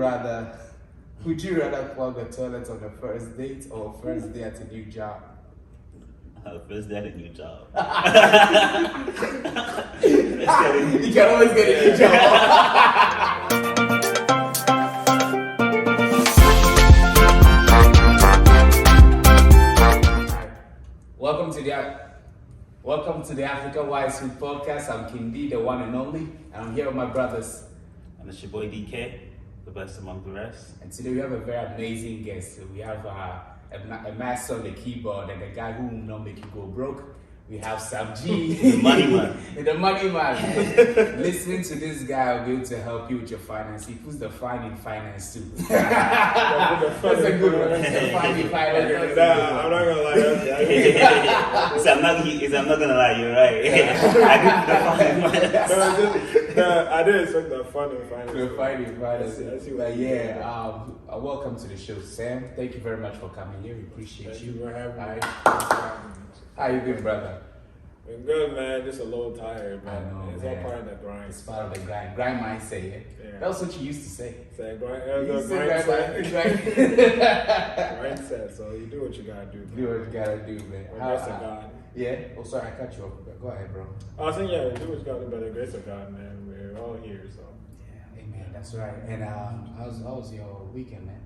rather clog the toilet on the first date or first day at a new job? First day at a new job. You can always get a new job. Welcome to the African Wise Food Podcast. I'm King D, the one and only, and I'm here with my brothers. And it's your boy DK, the best among the rest. And today we have a very amazing guest. We have a master on the keyboard and the guy who will not make you go broke. We have Sam G. The money man. The money man. Listening to this guy will be able to help you with your finance. He puts the fine in finance too. That's a good one. The fine in finance. I'm not gonna lie. I'm not gonna lie, you're right. I did the fine in finance. I didn't expect the fun in finance. The fine in finance. I see But yeah, welcome to the show, Sam. Thank you very much for coming here. We appreciate Thank you. you for having me. How you doing, brother? I'm good, man. Just a little tired, man. I know, it's man. all part of the grind. It's part of the grind. Grind mindset, yeah? Yeah. That's what you used to say. Say grind. You used to say Grind grind. set. So you do what you gotta do. Do what you gotta do, man. By the grace of God. Yeah? Oh, sorry, I cut you off. Go ahead, bro. I was saying, yeah, do what you gotta do by the grace of God, man. We're all here, so. Yeah, amen. That's right. And how was your weekend, man?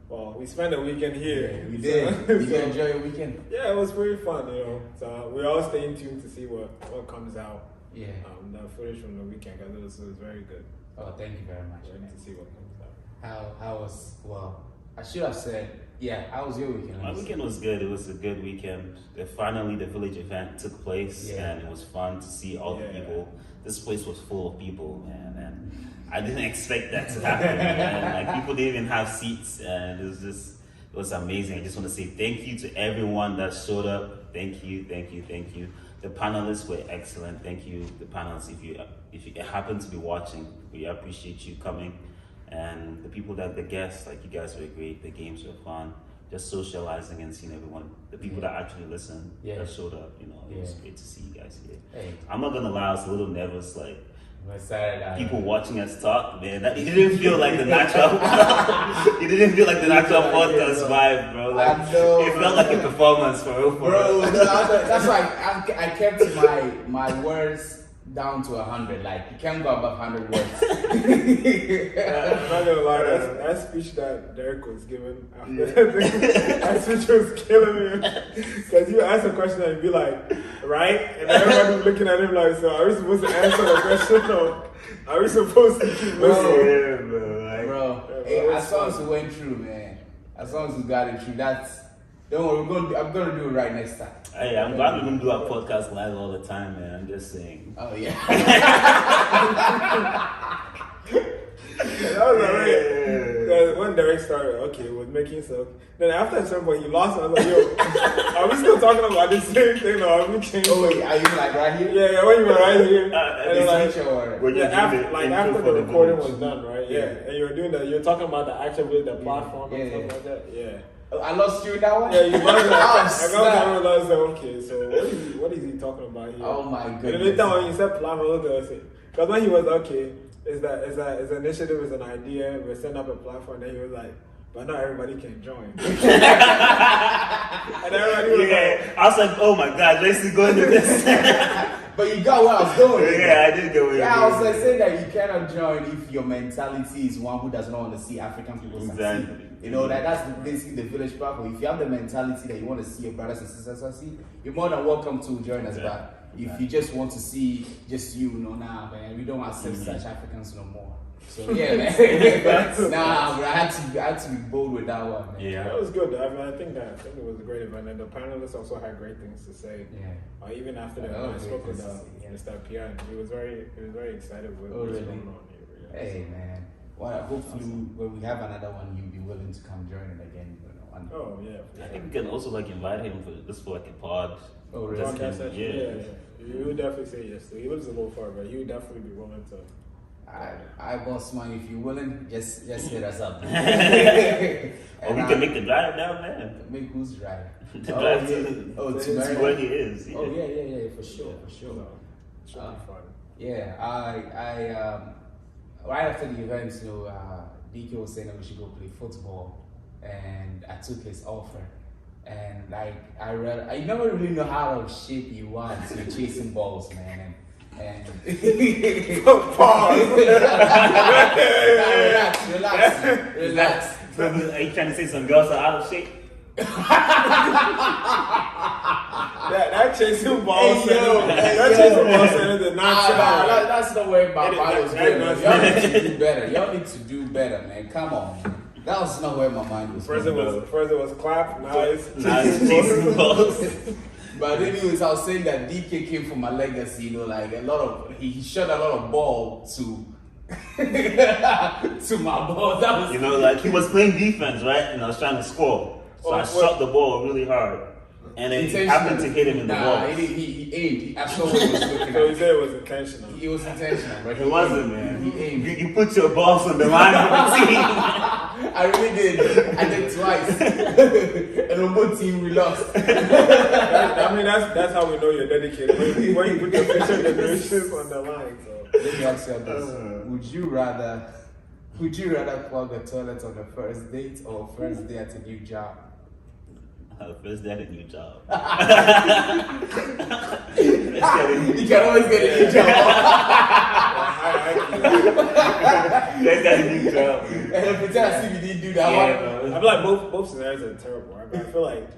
Well, we spent the weekend here. Yeah, we did. Did you enjoy your weekend? Yeah, it was pretty fun, you know. So we all stay in tune to see what comes out. Yeah. The footage from the weekend, because it was very good. Oh, thank you very much, man. To see what comes out. How was, well, I should have said, yeah, how was your weekend? My weekend was good. It was a good weekend. Finally, the village event took place, and it was fun to see all the people. This place was full of people, man, and I didn't expect that to happen, man. Like, people didn't even have seats, and it was amazing. I just want to say thank you to everyone that showed up. Thank you. The panelists were excellent. Thank you, the panelists. If you happen to be watching, we appreciate you coming. And the people the guests, like, you guys were great. The games were fun. Just socializing and seeing everyone, the people that actually listened, that showed up, you know, it was great to see you guys here. Hey. I'm not gonna lie, I was a little nervous, like, people watching us talk, man. It didn't feel like the natural. It didn't feel like the natural podcast vibe, bro. Like, it felt like a performance for real. Bro, that's why I kept my words down to 100. Like, you can't go above 100 words. I'm not gonna lie, that speech that Derek was giving after that speech was killing me. Because you ask a question and you'd be like, right? And everybody was looking at him like, so are we supposed to answer the question or are we supposed to keep listening? Bro, as long as we went through, man. As long as we got it through, don't worry, I'm gonna do it right next time. Hey, I'm glad we're gonna do our podcast live all the time, man. I'm just saying. Oh yeah. That was alright. When Derek started, was making so. Then after a certain point, he lost. I was like, yo, are we still talking about the same thing or have we changed? Oh wait, are you like right here? Yeah, when you were right here. After the recording was done, right? Yeah. And you were doing that. You were talking about the actual the platform and stuff like that. Yeah. I lost you in that one? Yeah, you lost that. I got okay, so what is he talking about here? Oh my goodness. And later when you said platform, because when he was it's an initiative, it's an idea, we're setting up a platform, then he was like, but not everybody can join. And everybody was like, I was like, oh my God, let's go into this. But you got what I was doing. Yeah, I did go with it. Yeah, I was like saying that you cannot join if your mentality is one who does not want to see African people succeed. You know, that's basically the village platform. If you have the mentality that you want to see your brothers and sisters succeed, you're more than welcome to join us. But if you just want to see just you, nah, man, we don't accept such Africans no more. So yeah, man. Nah, bro, I had to be bold with that one, man. Yeah, that was good. I mean, I think it was a great event, and the panelists also had great things to say. Yeah. Even after that, I spoke with Mr. Pierre, and he was very excited with what's going on here. Yeah, hey, man. Well, hopefully when we have another one, you'll be willing to come join it again. Oh yeah. I think we can also invite him for a pod. Oh really? Yeah. You would definitely say yes. So he lives a little far, but he would definitely be willing to. I boss man, if you're willing, just hit us up. Or we can make the drive down there. Make who's drive? The drive to where he is. Yeah. Oh yeah, for sure. Should be fun. Yeah, I right after the event, DK was saying that we should go play football, and I took his offer. And like I never really know how out of shape you was. You're chasing balls, man. And Pause. relax. So, are you trying to say some girls are out of shape? that chasing balls. Hey, yo, chasing balls is not. That's not where my mind was going. that's Y'all need to do better. Y'all need to do better, man. Come on. That was not where my mind was First going. it was clap, now it's chasing balls. But anyways, I was saying that DK came from a legacy, like a lot of he shot a lot of ball to to my balls. That was like he was playing defense, right? And I was trying to score. So I shot the ball really hard. And then it happened to hit him in the balls. He aimed. I saw what he was looking So at. you said it was intentional. It was intentional, but It wasn't, man. He aimed. You put your balls on the line of the team. I really did. I did twice. And on both team we lost. That's how we know you're dedicated. When you put your future generations on the line. So. Let me ask you this: Would you rather clog the toilet on the first date or first day at a new job? First day at a new job. You can always get a new job. Let's get a new job. And pretend as if you didn't do that one. Yeah, I feel like both scenarios are terrible. Right? But I feel like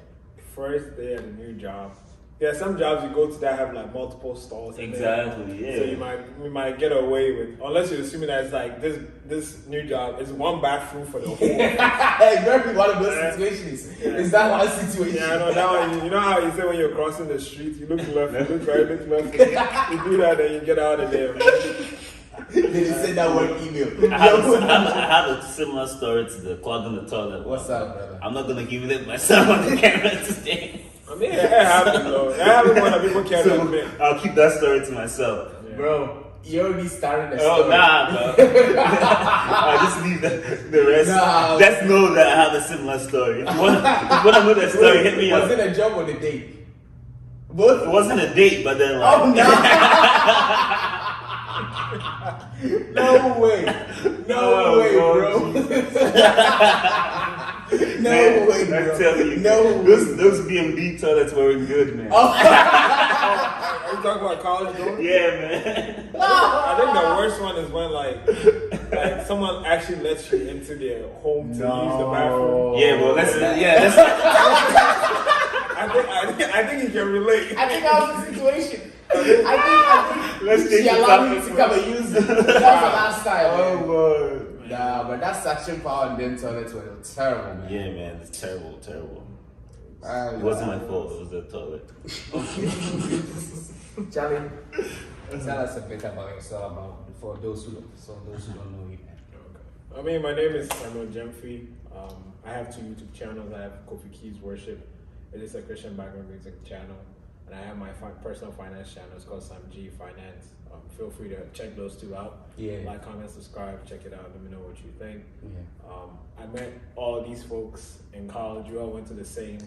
first day at a new job. There are some jobs you go to that have like multiple stalls. Exactly. Yeah. So you might get away with, unless you're assuming that it's like this new job is one bathroom for the whole. Exactly one of those situations. Yeah. Is that one situation? Yeah, I know that one. You know how you say when you're crossing the street, you look left, you look right, look left. You do that, then you get out of there. They just send that one email. I have a similar story to the clogging the toilet. What's up, brother? I'm not gonna give it myself on the camera today. I mean, it happens though. It happens when people carry a bit. I'll keep that story to myself. Yeah. Bro, you already started the story. Oh nah, bro. I'll just leave the rest. Nah. Just know that I have a similar story. If you want to know that story, hit me Was up. it a job or a date? Both? It wasn't a date, but then like. Oh no! No way! No way, bro! No way, bro! I'm telling you, no those B&B toilets weren't good, man. Are you talking about college dorm? Yeah, man. I think the worst one is when like someone actually lets you into their home to use the bathroom. Yeah, well, let's. I think you can relate. I think that was the situation. I think Let's she take the allowed me topic, to bro. come and use it. That was the last time. Oh, man. Lord. Nah, but that suction power and them toilets were terrible, man. Yeah, man, it's terrible. It It wasn't my fault. It was the toilet. Charlie, tell us a bit about yourself, for those who don't know you. I mean, my name is Samuel Gyamfi. I have 2 YouTube channels. I have KoffeeKeyz Worship. It is a Christian background music channel. And I have my personal finance channel. It's called Sam G Finance. Feel free to check those 2 out. Yeah. Like, comment, subscribe, check it out. Let me know what you think. Yeah. I met all these folks in college. We all went to the same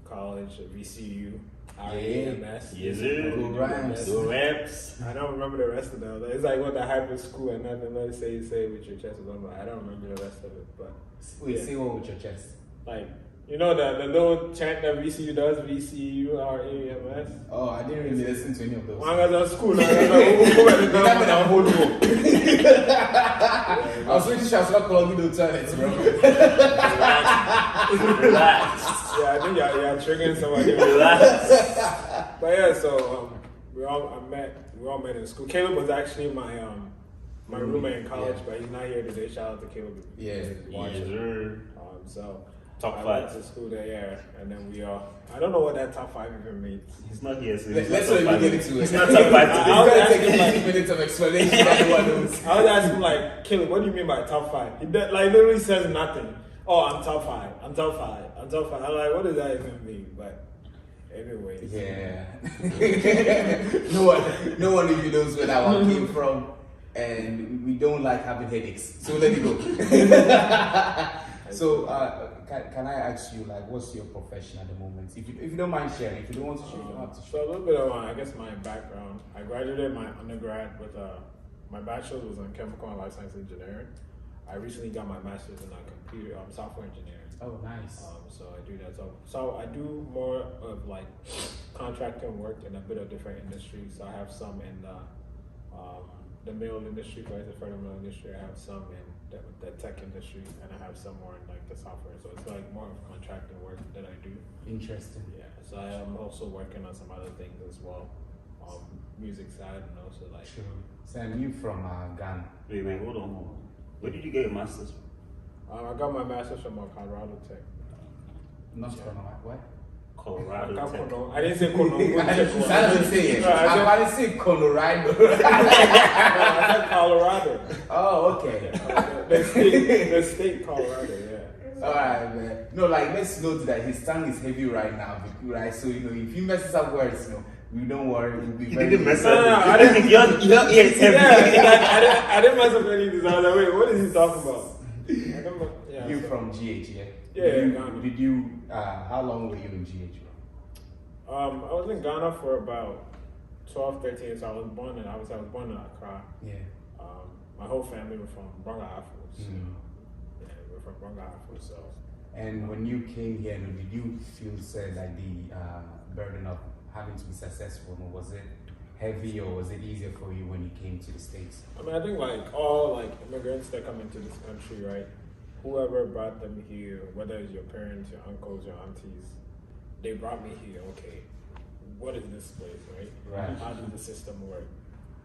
college, VCU, RAMS. Yes, sir. Go Rams. Go Rams. I don't remember the rest of them. It's like what the hybrid school and nothing. Let it say you say with your chest. I don't remember the rest of it. But Wait, say what with your chest? like, you know the little chant that VCU does, VCU RAMS. Oh, I didn't really listen to any of those. When I was at school, I was pretty sure I was not clogging those toilets, bro. Relax. Yeah, I think you're triggering somebody. Relax. But yeah, so we all met in school. Caleb was actually my roommate in college, but he's not here today. Shout out to Caleb. Yeah. Yes, sir. So Top I 5. went to school there, yeah, and then we all. I don't know what that top 5 even means. He's not here, so Let's not even get into it. It's not top 5 It's today. gonna take 15 minutes of explanation. Everyone knows. I was asking him like, Caleb, what do you mean by top 5? He literally says nothing. Oh, I'm top 5. I'm top 5. I'm top 5. I'm like, what does that even mean? But anyways. Yeah. no one even knows where that one came from, and we don't like having headaches. So let it go. So can I ask you, like, what's your profession at the moment? If you don't mind sharing. If you don't want to share, you don't have to So share. a little bit of I guess my background. I graduated my undergrad with my bachelor's was in chemical and life science engineering. I recently got my master's in computer software engineering. Oh, nice. So I do that. So I do more of like contracting work in a bit of different industries. So I have some in the mill industry, for the further mill industry. I have some in the tech industry, and I have some more in like the software. So it's like more of contracting work that I do. Interesting. Yeah. So I am also working on some other things as well, music side, and also like. True. Sam, you from Ghana? Wait, hold on. Where did you get your master's from? I got my master's from Colorado Tech. Not from what? Colorado Tech. I didn't say Kono. I didn't say it. I didn't say Colorado. I said Colorado. Oh, okay. The state Colorado, yeah. Alright, man. No, like, let's note that his tongue is heavy right now, right? So, you know, if he messes up words, you know, we don't worry, we'll be very... Didn't mess up. No, I didn't. Your ears heavy. I didn't mess up any of these. I was like, wait, what is he talking about? You from GH, yeah? Yeah, Did you, how long were you in GH? I was in Ghana for about 12, 13 years. I was born in Accra. Yeah. My whole family were from Branga Afro. So, yeah, we're from Branga Afro, so. And when you came here, did you feel, say, like the burden of having to be successful? Or was it heavy, or was it easier for you when you came to the States? I mean, I think like all like immigrants that come into this country, right? Whoever brought them here, whether it's your parents, your uncles, your aunties, they brought me here. Okay, what is this place, right? Right. How does the system work?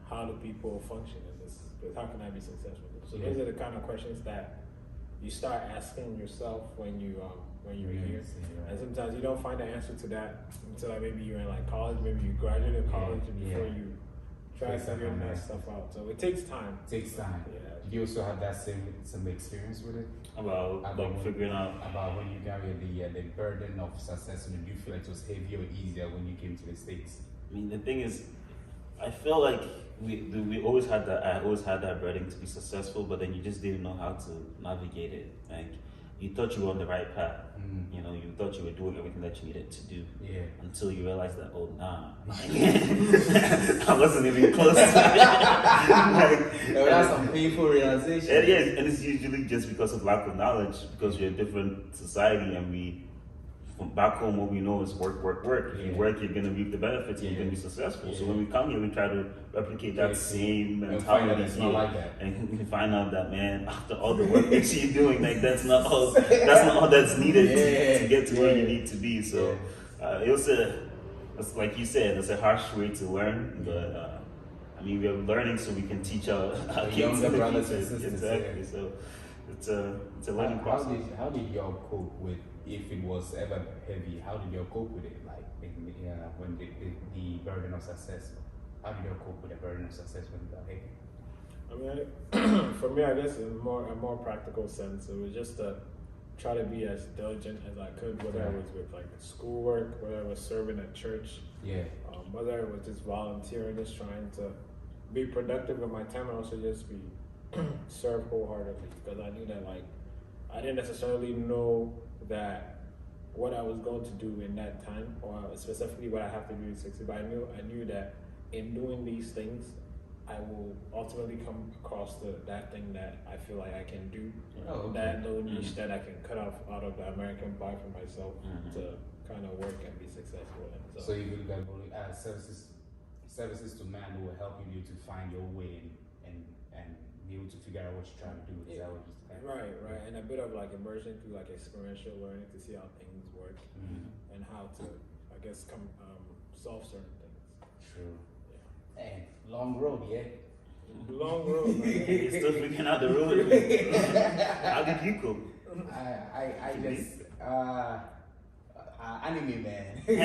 How do people function in this place? How can I be successful? So those are the kind of questions that you start asking yourself when you're here. And sometimes you don't find the answer to that until like maybe you're in like college, maybe you graduated college, and before you try figuring that stuff out. So it takes time. It takes time. Yeah. Did you also have that some experience with it? About figuring out about when you carry the burden of success, and do you feel like it was heavier or easier when you came to the States? I mean, the thing is, I feel like we always had that. I always had that burden to be successful, but then you just didn't know how to navigate it. Like you thought you were on the right path. You know, you thought you were doing everything that you needed to do. Yeah. Until you realized that, oh nah, I wasn't even close to it. That's some painful realization. And it's usually just because of lack of knowledge, because we're a different society, and we. From back home, what we know is work. If you work, you're gonna reap the benefits, and you're gonna be successful. So when we come here, we try to replicate that same mentality, and we find out that, man, after all the work that you're doing, like that's not all that's needed to get to where you need to be. So it's like you said, it's a harsh way to learn, but I mean, we're learning so we can teach our kids younger brothers and sisters. Exactly. So it's a learning process. How did y'all cope with? If it was ever heavy, how did you cope with it? Like when the burden of success, how did you cope with the burden of success when it got heavy? I mean, for me, I guess in a more practical sense, it was just to try to be as diligent as I could, whether it was with like schoolwork, whether it was serving at church, whether it was just volunteering, just trying to be productive with my time, and also just be serve wholeheartedly, because I knew that like I didn't necessarily know that what I was going to do in that time, or specifically what I have to do in 60, but I knew that in doing these things, I will ultimately come across that thing that I feel like I can do, that little niche that I can cut off out of the American pie for myself to kind of work and be successful in. So you will get services to man who will help you to find your way and be able to figure out what you're trying to do. Is that what you're saying? Right, and a bit of like immersion through like experiential learning to see how things work and how to, I guess, solve certain things. True. Yeah. And long road, yeah. Long road, man. You're still figuring out the road. How did you cope? I just anime man. Wait.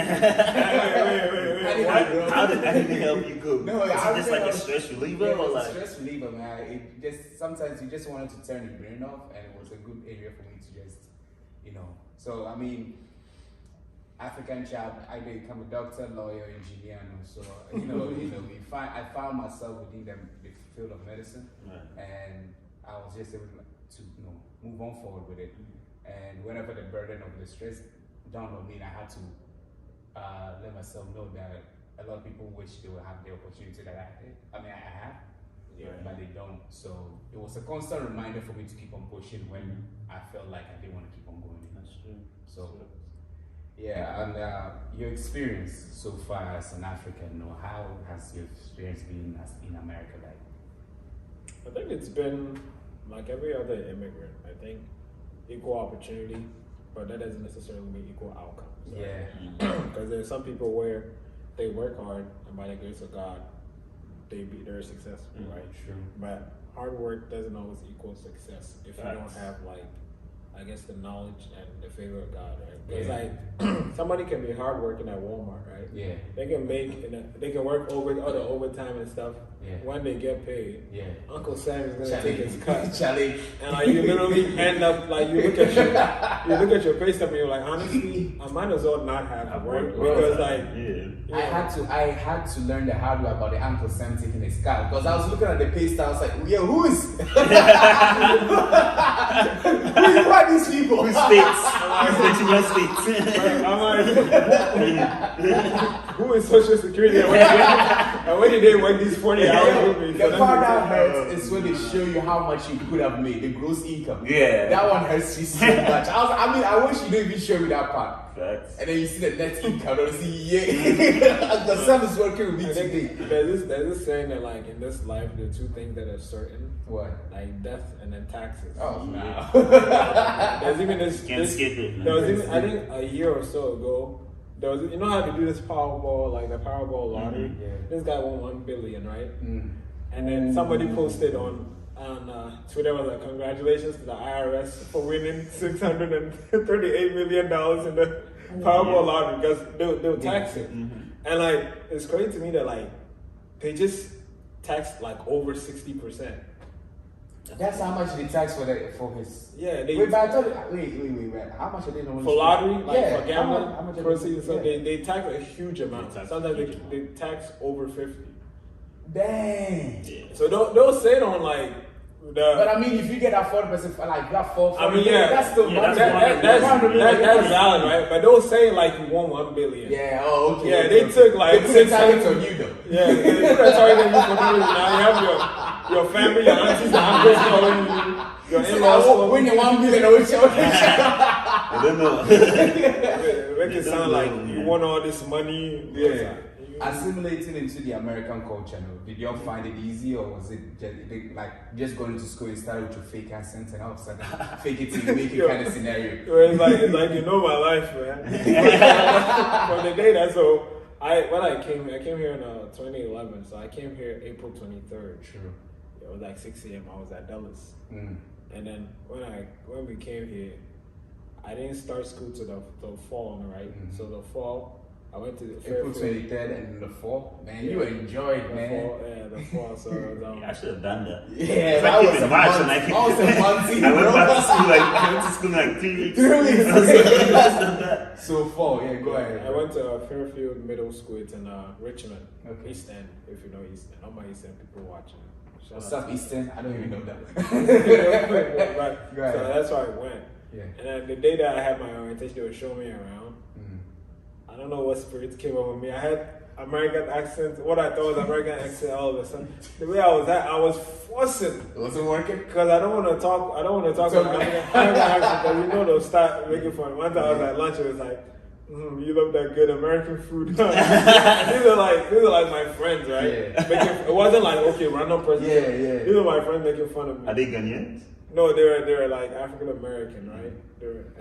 How did anime help you cope? No, is it just like a stress reliever, or like stress reliever, man? It just sometimes you just wanted to turn your brain off, and it was a good area for me to just, So I mean, African child, I did become a doctor, lawyer, engineer, and so I found myself within the field of medicine, and I was just able to move on forward with it. And whenever the burden of the stress dawned on me, I had to let myself know that a lot of people wish they would have the opportunity that I had. I mean, I have. but they don't. So it was a constant reminder for me to keep on pushing when I felt like I didn't want to keep on going. That's true. So, yeah, and your experience so far as an African, how has your experience been as in America like? I think it's been like every other immigrant. I think equal opportunity, but that doesn't necessarily mean equal outcomes. Right? Yeah. Because there's some people where they work hard, and by the grace of God, they're successful, right? True. But hard work doesn't always equal success if you don't Facts. have I guess the knowledge and the favor of God, right? Because Yeah. somebody can be hardworking at Walmart, right? Yeah. They can they can work other overtime and stuff. Yeah. When they get paid, Yeah. Uncle Sam is gonna take his cut. Charlie. And like you literally end up like you look at your pay stub and you're like, honestly, I might as well not have to work because like I had to learn the hard way about the Uncle Sam taking his car because I was looking at the pay stub. I was like, yeah, who is who are these people? Who states? Who's who is Social Security and when did they work these 40 hours with me? The part that hurts is when they show you how much you could have made, the gross income. Yeah. That one hurts you so much. I wish you didn't even show me that part. Facts. And then you see the net income, and you see, yeah, the sun is working with me I think today. there's this saying that like in this life there are two things that are certain. What? Like death and then taxes. Oh, no. There's even Can't skip it. There was even, I think a year or so ago, there was, you know how to do this Powerball, like the Powerball lottery? Yeah. This guy won 1 billion, right? Mm. And then somebody posted on Twitter was like, congratulations to the IRS for winning $638 million in the Powerball lottery because they'll tax it. And like, it's crazy to me that like, they just taxed like over 60%. That's how much they tax for his. Yeah, they Wait, but I thought. Wait. How much are they normally? for lottery, like Yeah, for gambling, how much are proceeds, so yeah. they tax a huge amount. They tax Sometimes a huge amount. they tax over 50. Dang. Yeah. So they'll say it on like But I mean, if you get that 40%, like that 4, I mean, yeah, that's still yeah, money. that's valid, right? But they'll say like you won 1 billion. Yeah. Oh, okay. Yeah, okay, they okay. took like They put a target on you though. Yeah, they put a target on you for doing it. Now you have your family, your aunties, your uncles calling you, your in-laws calling When you. you 1 billion, I wish you. I don't know. Make it sound like you won all this money. Yeah. Assimilating into the American culture, did you all find it easy, or was it just going to school and started with your fake accent and all of a sudden fake it till you make it kind of scenario? It's like you know my life, man. From the day that I came here in 2011, so I came here April 23rd. True. It was like 6 a.m. I was at Dallas, Mm. and then when we came here, I didn't start school till the fall, right? Mm-hmm. So the fall, I went to April Fairfield. 23rd and the 4th. Man, you enjoyed, man. The fall. So it was, I should have done that. Yeah, I that came was in a March month. and I That was a month, I went back to school bro. I went to school in like 3 weeks. 3 weeks. Less than that. So 4, yeah, go ahead. I went to Fairfield Middle School. It's in Richmond, Okay. East End. If you know East End, all my East End people watching. Shout What's out up, to you. Eastern? I don't even know that. Right. Go ahead. So that's why I went. Yeah. And then the day that I had my orientation, they would show me around. Mm. I don't know what spirits came over me. I had American accent. What I thought was American accent all of a sudden. The way I was at, I was forcing. It wasn't working? Because I don't want to talk So- American accent because you know they'll start making fun. One time I was at lunch, it was like, you love that good American food. these are like my friends, right? Yeah. It wasn't like okay, random person. Yeah. These are my friends making fun of me. Are they Ghanaians? No, they're like African American, right?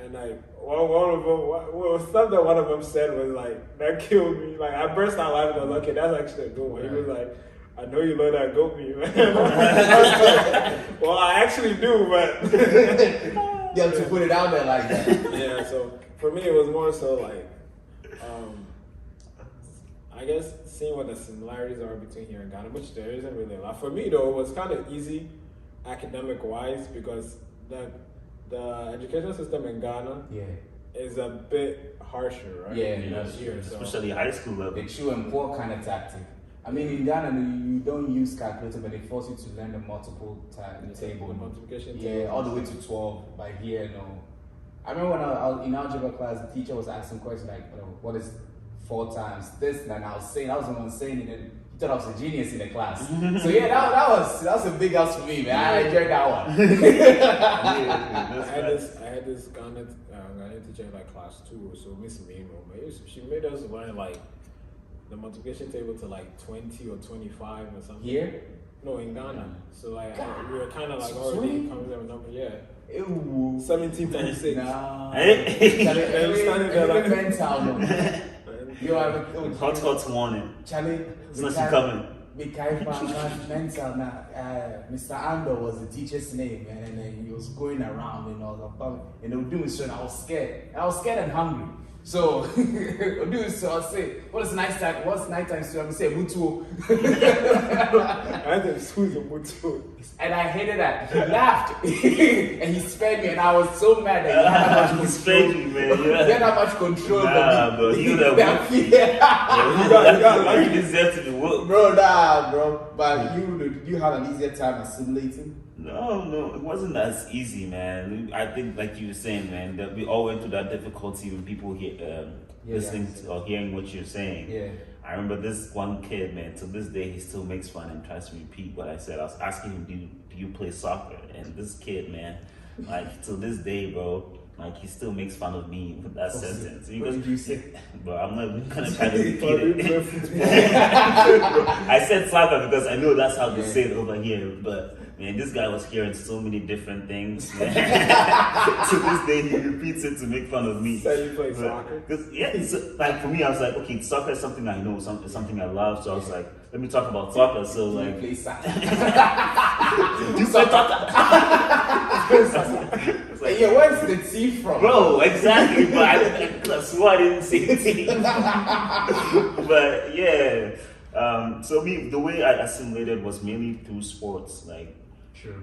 And like one of them, stuff that one of them said was like that killed me. Like I burst out laughing. I was like, okay, that's actually a good one. He was like, I know you love that goat meat, man. Well, I actually do, but You have to put it out there like that. yeah. So for me, it was more so like, I guess seeing what the similarities are between here and Ghana, which there isn't really a lot. For me though, it was kind of easy academic wise because the education system in Ghana is a bit harsher, right? Yeah, than that's here. true. So Especially high school level. The true and poor kind of tactic. I mean, in Ghana, you don't use calculator, but they force you to learn the multiple table. multiplication Yeah, table. all the way to 12. By here, no. I remember when I was in algebra class, the teacher was asking questions like, what is 4 times this? And I was the one saying it, and He thought I was a genius in the class. So yeah, that was a big house for me, man. I enjoyed that one. I had this Ghanaian teacher in like class 2 or so, Miss Mimo. She made us learn like the multiplication table to like 20 or 25 or something. Here? No, in Ghana. So like we were kind of like already coming up with numbers. Yeah. Ew. 17.6. Nah. You have a hot warning. Charlie, it's not coming. Mental now. Mr. Ando was the teacher's name, and then he was going around and all and they were doing so, and I was scared. I was scared and hungry. So doing so, I'll say, what's nighttime? What's nighttime? So I would say Mutu. I think school's a Mutu. And I hated that. He laughed and he spared me, and I was so mad that he had that much control. You, man. Yeah. He had that much control. Nah, bro, you would have. You got You deserve to be whooped. Bro, nah, bro. But you had an easier time assimilating. No, it wasn't as easy, man. I think, like you were saying, man, that we all went through that difficulty when people hear, listening to, or hearing what you're saying. Yeah. I remember this one kid, man, to this day, he still makes fun and tries to repeat what I said. I was asking him, do you play soccer? And this kid, man, like, to this day, bro, like, he still makes fun of me with that sentence. What did you say? Bro, I'm not even gonna try to repeat it. I said soccer because I know that's how they say it over here, but man, this guy was hearing so many different things. To this day, he repeats it to make fun of me. So you play soccer? Yeah, so, like for me, I was like, okay, soccer is something I know, something I love. So I was like, let me talk about soccer. So like, play soccer. you play soccer. It's like, yeah, where's the T from? Bro, exactly. But I swore I didn't say T. But yeah. So the way I assimilated was mainly through sports, like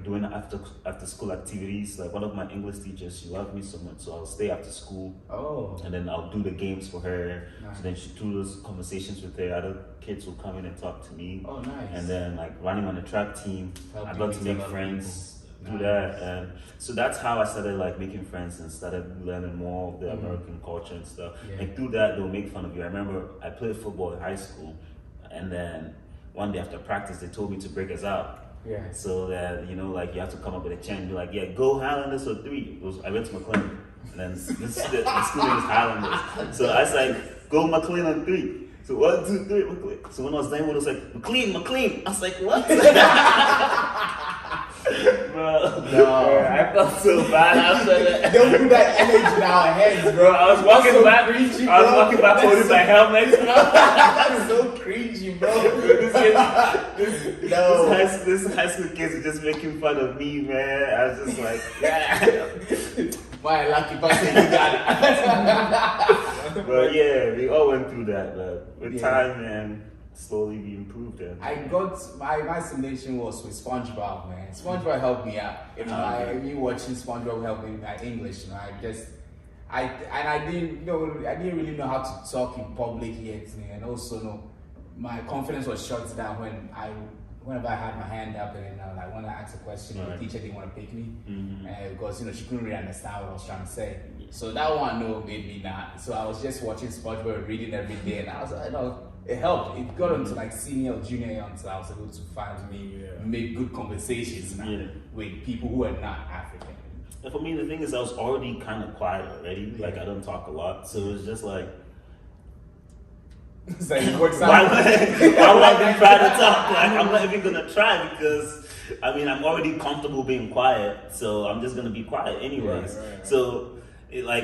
doing after school activities. Like one of my English teachers, she loved me so much, so I'll stay after school. Oh. And then I'll do the games for her. Nice. So then she do those conversations with her. Other kids will come in and talk to me. Oh, nice. And then like running on the track team, I got to make friends. Do that, and so that's how I started like making friends and started learning more of the American culture and stuff. Yeah. And through that, they'll make fun of you. I remember I played football in high school, and then one day after practice, they told me to break us out. Yeah. So that like you have to come up with a chant and be like, yeah, go Highlanders for 3. I went to McLean, and then the school name is Highlanders. So I was like, go McLean on 3. So 1, 2, 3, McLean. So when I was done, it was like McLean. I was like, what? Bro, no. I felt so bad after that. Don't put that energy in our heads, bro. I was walking so back. Cringy, I was walking back holding my helmet. That's so cringy, bro. This high school kids are just making fun of me, man. I was just like, yeah. My lucky person, you got it. But yeah, we all went through that. But with time, man, slowly we improved it. I got my assimilation was with SpongeBob, man. SpongeBob helped me out. Me watching SpongeBob helped me with my English. I didn't really know how to talk in public yet, and also my confidence was shut down whenever I had my hand up and I want to ask a question, and the teacher didn't want to pick me because she couldn't really understand what I was trying to say. So that one made me not. So I was just watching SpongeBob, reading every day, and I was like, it helped. It got into like senior or junior year until I was able to finally make good conversations with people who are not African. And for me, the thing is, I was already kind of quiet already. Like I don't talk a lot, so it was just like. It's like it works out. Why would I even try to talk? Like, I'm not even gonna try because I'm already comfortable being quiet, so I'm just gonna be quiet anyways. Right. So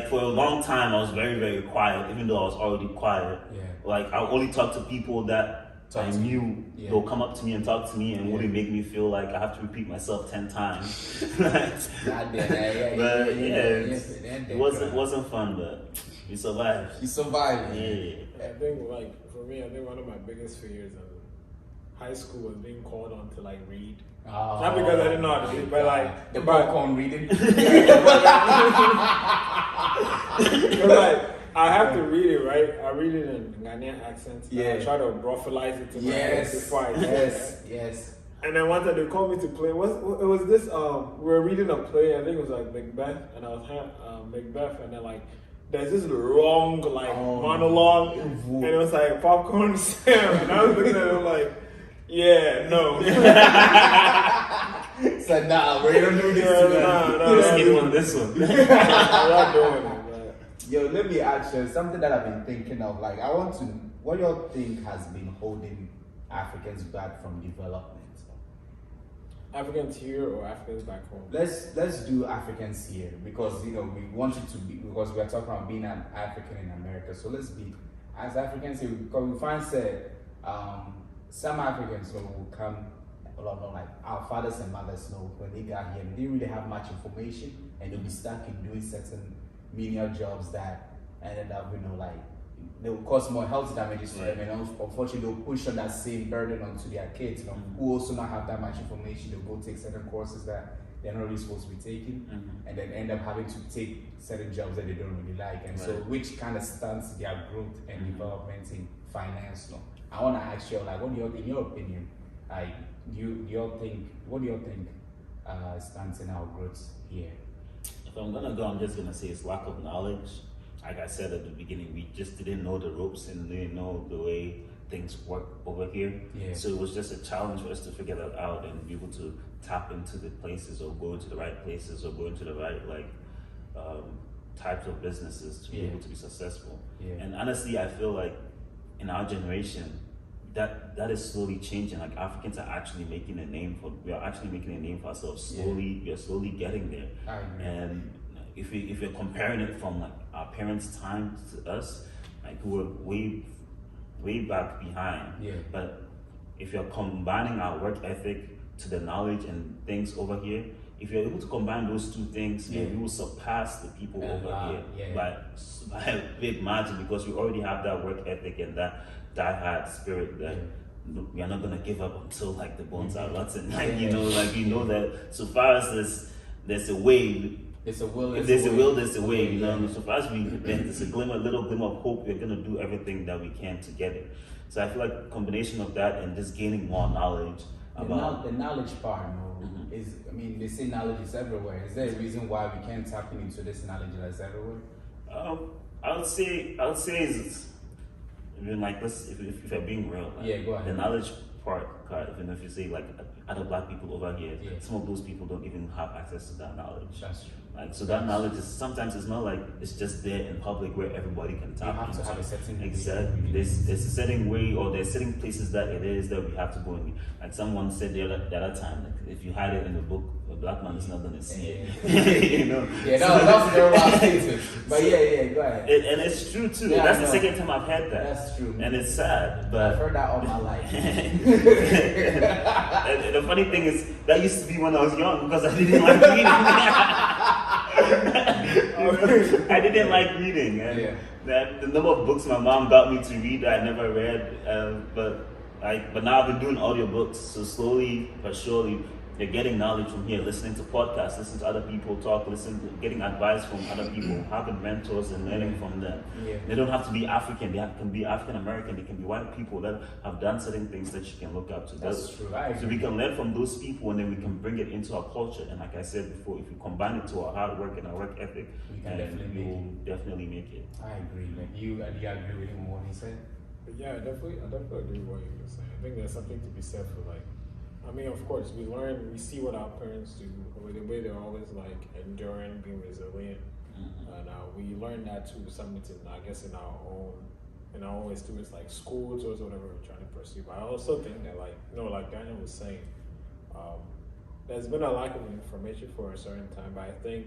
for a long time I was very, very quiet, even though I was already quiet. Yeah. Like I only talk to people that I knew they'll come up to me and talk to me and wouldn't make me feel like I have to repeat myself 10 times. It wasn't fun, but we survived. You survived. Yeah. I think for me, I think one of my biggest fears in high school was being called on to read. Oh, not because I didn't know how to read, but the popcorn reading. I have to read it, right? I read it in Ghanaian accent. Yeah. I try to brothelize it to my head before I say it. Yes. And then one time they called me to play. It was this. We were reading a play. I think it was Macbeth, and I was Macbeth, and then there's this long monologue, and it was like popcorn Sam, and I was looking at him like, yeah, no. So nah, bro, you don't do this. Let's get on this one. I'm not doing it. Yo, let me ask you something that I've been thinking of. Like, I want to, what do you think has been holding Africans back from development? Africans here or Africans back home? Let's do Africans here because we want it to be, because we are talking about being an African in America. So let's be as Africans here, because we find that some Africans will come like our fathers and mothers when they got here, they didn't really have much information and they'll be stuck in doing certain menial jobs that ended up they will cause more health damages for them, and unfortunately they'll push on that same burden onto their kids, who also not have that much information. They'll go take certain courses that they're not really supposed to be taking, and then end up having to take certain jobs that they don't really like, and so which kind of stunts their growth and development in finance. I want to ask you, like, what do you think, in your opinion, like, what do you think stunts in our growth here? If I'm gonna go, I'm just gonna say it's lack of knowledge. Like I said at the beginning, we just didn't know the ropes and didn't know the way things work over here. Yeah. So it was just a challenge for us to figure that out and be able to tap into the places or go into the right places or go into the right types of businesses to be able to be successful. Yeah. And honestly, I feel like in our generation, that is slowly changing. Like Africans are actually making a name for ourselves slowly. We are slowly getting there. I agree. And if you're comparing it from like our parents' time to us, like we were way back behind. Yeah. But if you're combining our work ethic to the knowledge and things over here, if you're able to combine those two things, we will surpass the people over here by a big margin, because we already have that work ethic and that die-hard spirit that we are not gonna give up until like the bones are rotten. We know that so far as there's a way. There's a will. There's a way. So far as there's a little glimmer of hope, we're gonna do everything that we can together. So I feel like a combination of that and just gaining more knowledge about the knowledge part. Is, I mean, they say knowledge is everywhere. Is there a reason why we can't tap into this knowledge that's everywhere? I would say it's, if you're being real, go ahead. The knowledge part, even if you say like other black people over here, some of those people don't even have access to that knowledge. That's true. So that knowledge is sometimes it's not like it's just there in public where everybody can tap into. You have to have a certain exactly. There's a certain way, or there's certain places that it is that we have to go in. Like someone said the other time, like if you hide it in the book, a black man is not gonna see it. That's very well stated. But go ahead. And it's true too. Yeah, that's the second time I've heard that. That's true. And it's sad, but I've heard that all my life. and the funny thing is that used to be when I was young, because I didn't like reading. I didn't like reading, and the number of books my mom got me to read I never read, but now I've been doing audiobooks, so slowly but surely they're getting knowledge from here, listening to podcasts, listening to other people talk, getting advice from other people, having mentors and learning from them. They don't have to be African, they can be African American, they can be white people that have done certain things that you can look up to. That's true. So we can learn from those people, and then we can bring it into our culture. And like I said before, if we combine it to our hard work and our work ethic, we can definitely make it. I agree. Like do you agree with him on what he said? Yeah, I definitely agree with what you were saying. I think there's something to be said for I mean, of course, we see what our parents do, or the way they're always enduring, being resilient, and we learn that to some extent, I guess, in our own ways too. It's like schools or whatever we're trying to pursue. But I also think that, like Daniel was saying, there's been a lack of information for a certain time. But I think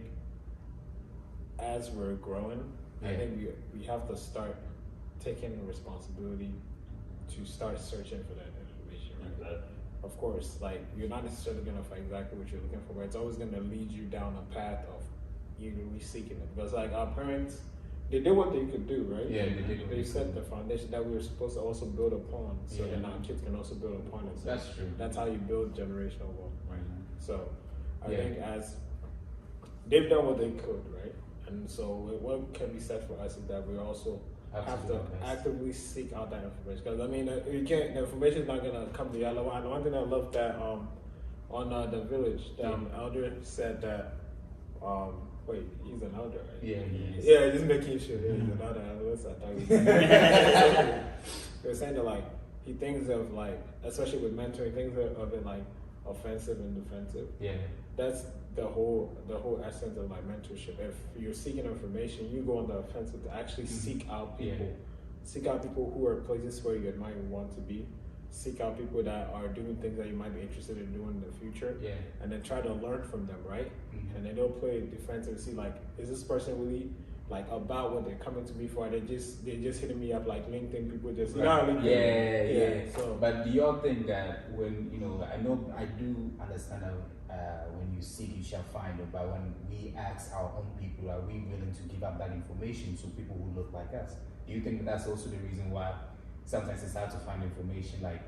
as we're growing, I think we have to start taking responsibility to start searching for that information. Right? Of course, you're not necessarily going to find exactly what you're looking for, but it's always going to lead you down a path of eagerly seeking it. Because our parents, they did what they could do, right? Yeah, they did. They set the foundation that we were supposed to also build upon, so then our kids can also build upon it. So that's true. That's how you build generational wealth, right? So I think as they've done what they could, right? And so what can be said for us is that we also have to actively seek out that information, because I mean, the information is not gonna come to you. And one thing I love that on the village, the elder said that wait, he's an elder, right? Yeah, he is. Yeah, just making sure he's an elder. What's that talking? They're saying that like he thinks of like, especially with mentoring, he thinks of it like offensive and defensive. Yeah. That's the whole essence of like mentorship. If you're seeking information, you go on the offensive to actually seek out people. Yeah. Seek out people who are places where you might want to be. Seek out people that are doing things that you might be interested in doing in the future. Yeah. And then try to learn from them, right? Mm-hmm. And then they'll play defensive, see like, is this person really like about what they're coming to me for? They're just hitting me up like LinkedIn people just LinkedIn. Yeah. So, but do you all think that when I know I do understand when you seek you shall find, but when we ask our own people, are we willing to give up that information to people who look like us? Do you think that's also the reason why sometimes it's hard to find information? Like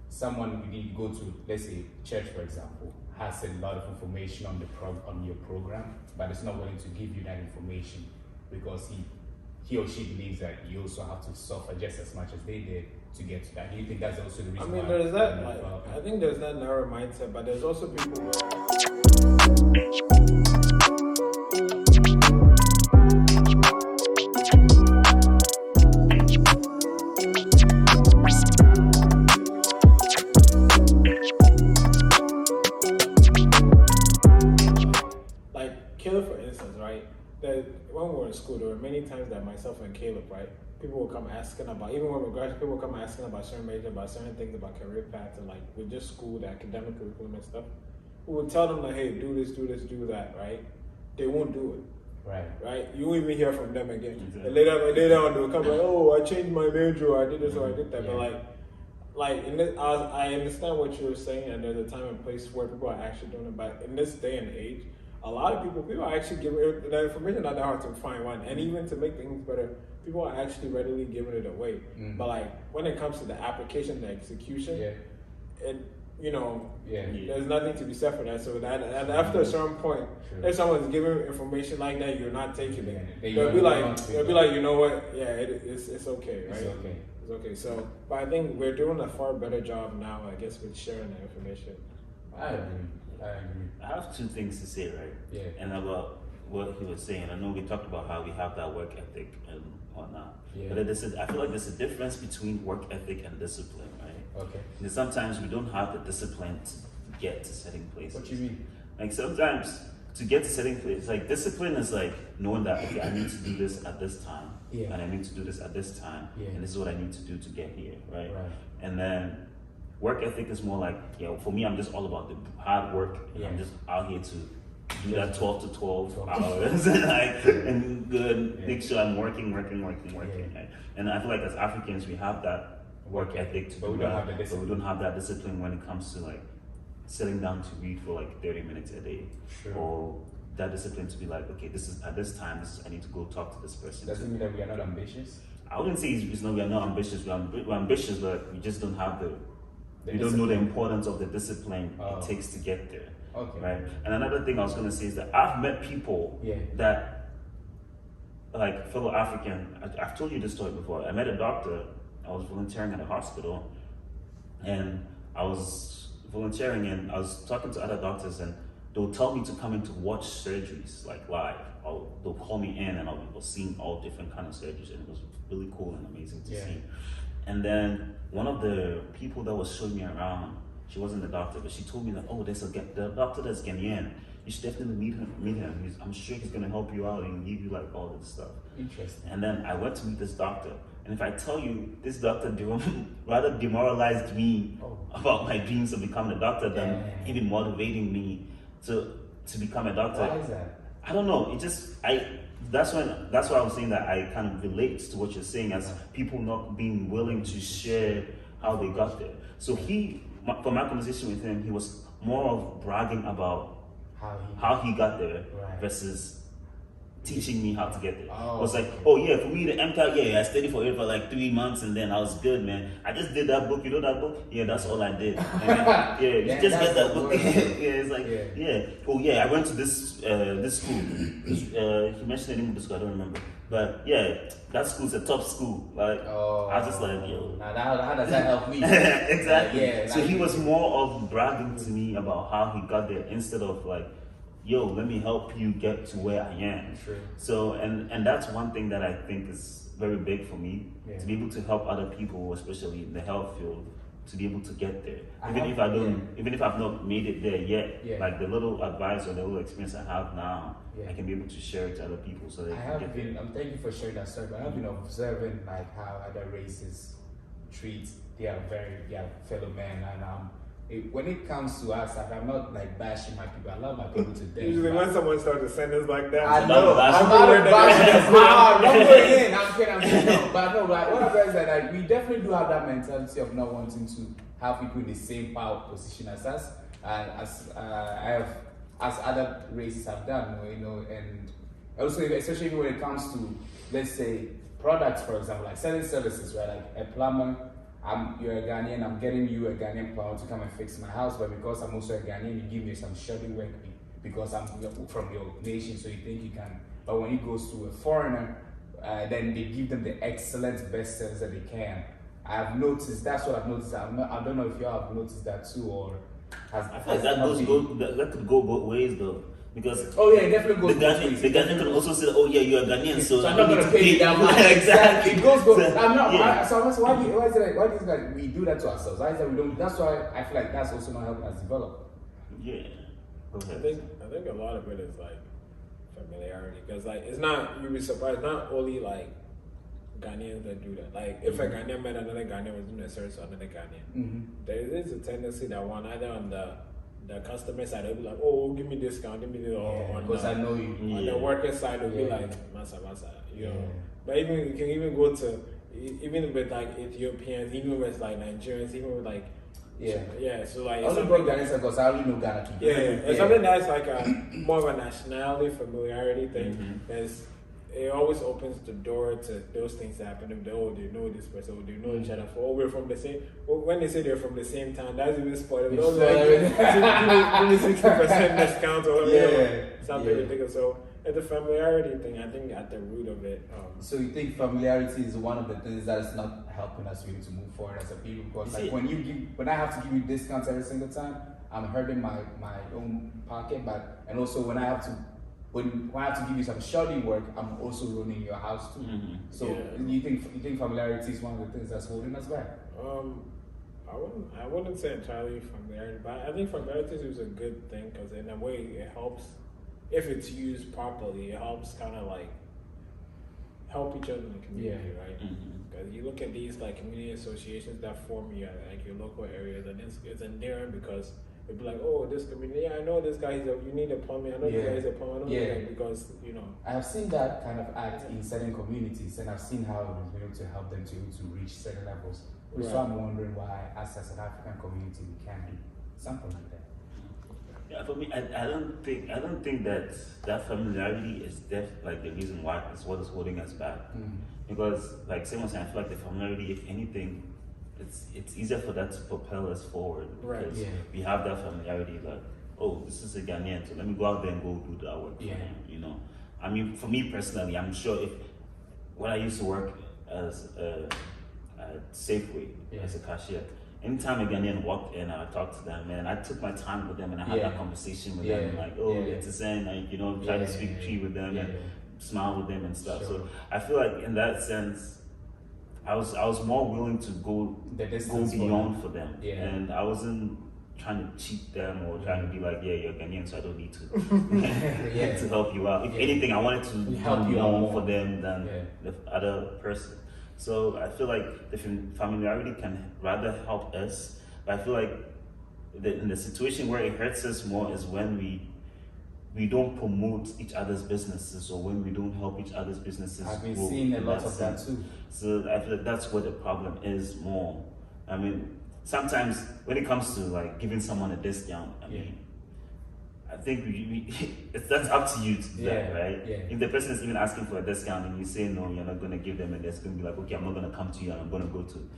someone we need to go to, let's say church for example, has a lot of information on on your program, but it's not willing to give you that information because he or she believes that you also have to suffer just as much as they did to get to that. Do you think that's also the reason? I mean, there's that. Like, I think there's that narrow mindset, but there's also people where. Caleb, for instance, right? That when we were in school, there were many times that myself and Caleb, right, people would come asking about, even when we graduated, people would come asking about certain majors, about certain things, about career paths, and like with just school, the academic curriculum and stuff. We would tell them like, hey, do this, do that, right? They won't do it. Right? You won't even hear from them again. Exactly. And later on, they'll come like, oh, I changed my major, or I did this, or I did that. Yeah. But I understand what you're saying, and there's a time and place where people are actually doing it. But in this day and age, a lot of people are actually giving that information not that hard to find one, and even to make things better, people are actually readily giving it away. But like when it comes to the application, the execution, there's nothing to be said for that. So that and after a certain point, if someone's giving information like that, you're not taking it. They'll be like, you know what? Yeah, it's okay, right? It's okay. So, but I think we're doing a far better job now, I guess, with sharing the information. I agree. I have two things to say, right? Yeah. And about what he was saying. I know we talked about how we have that work ethic and whatnot. Yeah. But I feel like there's a difference between work ethic and discipline, right? Okay. Because sometimes we don't have the discipline to get to certain places. What do you mean? Like sometimes to get to certain places, like discipline is like knowing that, okay, I need to do this at this time. Yeah. And I need to do this at this time. Yeah. And this is what I need to do to get here, right? Right. And then work ethic is more like, for me, I'm just all about the hard work. And I'm just out here to do that 12 to 12 hours and good, make sure I'm working. Right? And I feel like as Africans, we have that work ethic to do that, but we don't have that discipline when it comes to like sitting down to read for like 30 minutes a day. Sure. Or that discipline to be like, okay, this is at this time, I need to go talk to this person. Does it mean that we are not ambitious? I wouldn't say we are not ambitious. We're ambitious, but we just don't have we don't know the importance of the discipline it takes to get there. Okay. Right? And another thing I was going to say is that I've met people that, like fellow African, I've told you this story before. I met a doctor, I was volunteering at a hospital, and I was volunteering and I was talking to other doctors, and they'll tell me to come in to watch surgeries like live. They'll call me in and I'll be seeing all different kind of surgeries, and it was really cool and amazing to see. And then one of the people that was showing me around, she wasn't a doctor, but she told me that, oh, there's the doctor that's Ghanaian. You should definitely meet him. I'm sure he's gonna help you out and give you like all this stuff. Interesting. And then I went to meet this doctor, and if I tell you, this doctor rather demoralized me about my dreams of becoming a doctor than even motivating me to become a doctor. Why is that? I don't know. That's why I was saying that I kind of relate to what you're saying as people not being willing to share how they got there. So for my conversation with him, he was more of bragging about how he got there versus teaching me how to get there. I was like, for me the MCAT, I studied for it for like 3 months and then I was good, man. I just did that book, you know that book? Yeah, that's all I did. And then, you just get that book. It's like, I went to this school. He mentioned the name of the school, I don't remember. But that school's a top school. Like, I was just like, yo. Now how does that help me? Exactly. So he was more of bragging to me about how he got there instead of like yo, let me help you get to where I am. True. So, and that's one thing that I think is very big for me, to be able to help other people, especially in the health field, to be able to get there. Even if I've not made it there yet, like the little advice or the little experience I have now, I can be able to share it to other people so they can get there. Thank you for sharing that story, but I've been observing like how other races treat their fellow men, and when it comes to us, I'm not like bashing my people. I love my people to death. Usually when someone starts a sentence like that, I know. I'm not bashing as hard. I'm going in. I'm kidding. No. But no, like, what I'm saying is that like, we definitely do have that mentality of not wanting to have people in the same power position as us, as other races have done, and also especially when it comes to, let's say, products, for example, like selling services, right? Like a plumber. You're a Ghanaian, I'm getting you a Ghanaian plumber to come and fix my house, but because I'm also a Ghanaian, you give me some shoddy work because I'm from your nation, so you think you can. But when it goes to a foreigner, then they give them the excellent best service that they can. I've noticed, that's what I've noticed. I don't know if you all have noticed that too, or I feel like that could go both ways though. Because it definitely goes both ways. The Ghanaian can also say, oh yeah, you're a Ghanaian, so I'm not going to pay you that much. Exactly. It goes both. I'm not. Why is it like we do that to ourselves? Why is that we don't? That's why I feel like that's also not helping us develop. Yeah. Okay. I think a lot of it is like familiarity, because like it's not, you'll be surprised, not only like Ghanaians that do that. Like if a Ghanaian met another Ghanaian was doing a service to another Ghanaian, there is a tendency that one either on the customer side will be like, oh, give me discount, give me this, because I know you. On the worker side will be like, masa, you know. But even you can even go to even with like Ethiopians, even with like Nigerians, even with like so like I only brought Ghanaians because I only know Ghana people. It's something that's like a more of a nationality familiarity thing. It always opens the door to those things that happen. If they know this person, they know each other we're from the same. Well, when they say they're from the same town, that's even spoiled. Give me 60% discount or something ridiculous. So it's a familiarity thing. I think at the root of it. So you think familiarity is one of the things that is not helping us really to move forward as a people? Because like when I have to give you discounts every single time, I'm hurting my own pocket. And also when I have to give you some shoddy work, I'm also ruining your house too. So you think familiarity is one of the things that's holding us back? I wouldn't say entirely familiarity, but I think familiarity is a good thing because in a way it helps, if it's used properly, it helps kind of like help each other in the community, right? Because you look at these like community associations that form your like your local areas, and it's endearing because it'd be like, oh, this community, I know this guy, you need a plumber, I know this guy is a plumber, I know this guy, because, I have seen that kind of act in certain communities, and I've seen how it was able to help them to reach certain levels. So I'm wondering why, as an African community, we can't do something like that. Yeah, for me, I don't think that familiarity is like the reason why it's what is holding us back. Because, like someone said, I feel like the familiarity, if anything, it's easier for that to propel us forward, because we have that familiarity, like, oh, this is a Ghanaian, so let me go out there and go do that work for him, I mean, for me personally, I'm sure when I used to work as at Safeway as a cashier, anytime a Ghanaian walked in, I talked to them, and I took my time with them, and I had that conversation with them, like, it's a saying, like, try to speak tree with them and smile with them and stuff. So I feel like in that sense, I was more willing to go beyond for them, and I wasn't trying to cheat them or trying to be like, you're Ghanaian, so I don't need to to help you out. If anything, I wanted to do more for them than the other person. So I feel like the familiarity can rather help us, but I feel like in the situation where it hurts us more is when we don't promote each other's businesses, or when we don't help each other's businesses. I've been seeing a lot of that too. So I feel like that's where the problem is more. I mean, sometimes when it comes to like giving someone a discount, I mean, I think that's up to you to do that, right? If the person is even asking for a discount and you say no, you're not going to give them, and they're going to be like, okay, I'm not going to come to you, and I'm going to go to,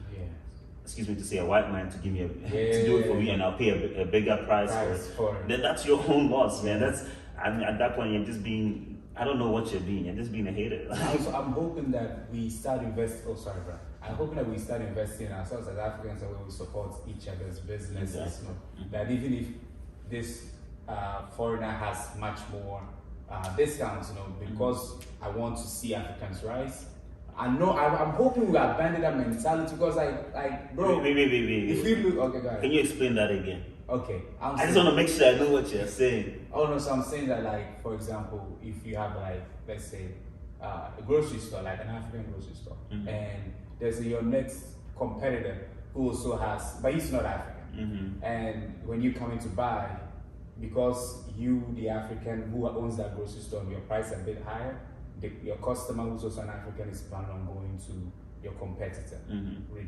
excuse me to say, a white man to give me to do it for me, and I'll pay a bigger price for it. Then that's your own loss, man. At that point, you're just being, I don't know what you're being. You're just being a hater. I'm hoping that we start investing. Oh, sorry, bro. I'm hoping that we start investing in ourselves as Africans, and we support each other's businesses. That even if this foreigner has much more discounts, you know, because I want to see Africans rise. I know. I'm hoping we abandon that mentality because, bro. Wait. If you look, okay, guys. Can you explain that again? Okay, I just want to make sure I know what you're saying. Oh no, so I'm saying that, like, for example, if you have, like, let's say, a grocery store, like an African grocery store, and there's your next competitor who also has, but he's not African, and when you come in to buy, because you, the African who owns that grocery store, your price is a bit higher, your customer who's also an African is planning on going to your competitor,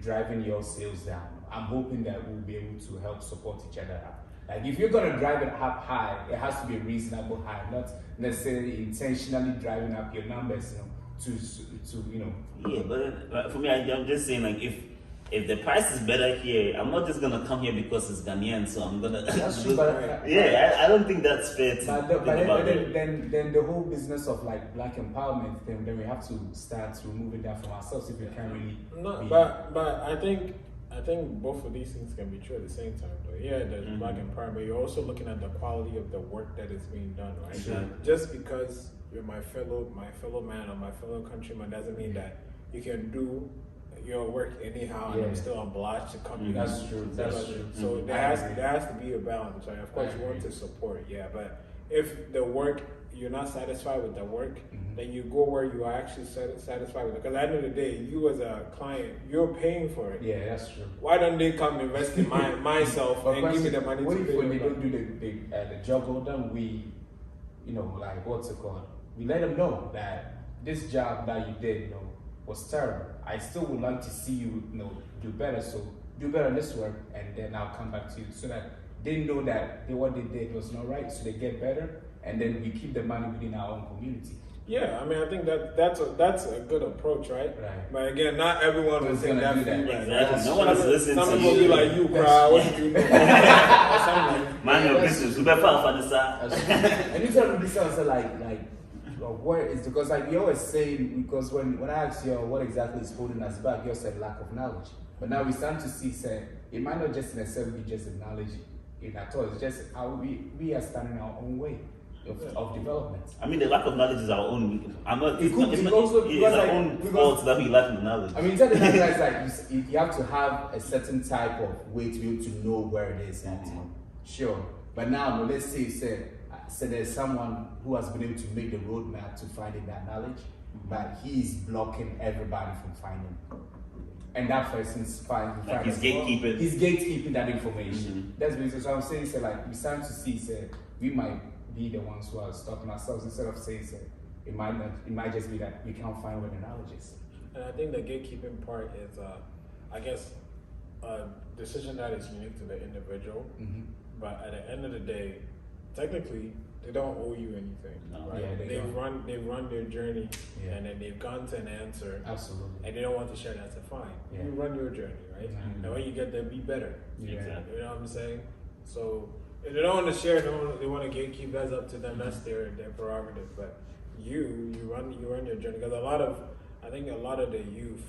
driving your sales down. I'm hoping that we'll be able to help support each other out. Like, if you're gonna drive it up high, it has to be reasonable high, not necessarily intentionally driving up your numbers, you know, to you know. Yeah, but for me, I'm just saying, like, if the price is better here, I'm not just gonna come here because it's Ghanaian, so I'm gonna. That's true, but I don't think that's fair to think about it. Then the whole business of, like, black empowerment, then we have to start removing that from ourselves if we can't really. No, but I think both of these things can be true at the same time, though. Yeah, there's black empowerment, but you're also looking at the quality of the work that is being done, right? Sure. Just because you're my fellow man or my fellow countryman doesn't mean that you can do your work anyhow and I'm still obliged to come here. That's true. That's true. So there has to be a balance, right? Of course, you want to support, but if the work, you're not satisfied with the work, then you go where you are actually satisfied with it. Because at the end of the day, you as a client, you're paying for it. Yeah, that's true. Why don't they come invest in myself and give me the money what to if pay? When they don't do the job well done, we, you know, like, what's it called? We let them know that this job that you did, you know, was terrible. I still would like to see you, you know, do better. So do better on this work, and then I'll come back to you, so that they know that what they did was not right, so they get better, and then we keep the money within our own community. Yeah, I mean, I think that's a good approach, right? But again, not everyone will take that feedback. Exactly. No one is listening to you. Some people be like, you cry, what you do? Or something like, mind your business. We better find the side. And you tell me this also, like, where is, because, like, we always say, because when I asked you what exactly is holding us back, you said lack of knowledge. But now we start to see, say, it might not just necessarily be just the knowledge in at all. It's just how we are standing our own way of development. I mean, the lack of knowledge is our own. It's our own fault that we lack the knowledge. I mean, tell the guys, like, you have to have a certain type of way to be able to know where it is at. Sure. But now, let's say you said, so there's someone who has been able to make the roadmap to finding that knowledge, but he's blocking everybody from finding it. And that person's finding like he's gatekeeping. He's gatekeeping that information. That's basically what I'm saying. So, like, we start to see, we might be the ones who are stopping ourselves instead of saying, it might just be that we can't find where the knowledge is. And I think the gatekeeping part is, I guess, a decision that is unique to the individual. But at the end of the day, technically, they don't owe you anything, right? Yeah, they've run their journey, and then they've gotten to an answer. Absolutely. And they don't want to share that. That's fine. You run your journey, right? And when you get there, be better. Exactly. You know what I'm saying? So if they don't want to share, they want to gatekeep. That's up to them. That's their prerogative. But you run your journey, because I think a lot of the youth,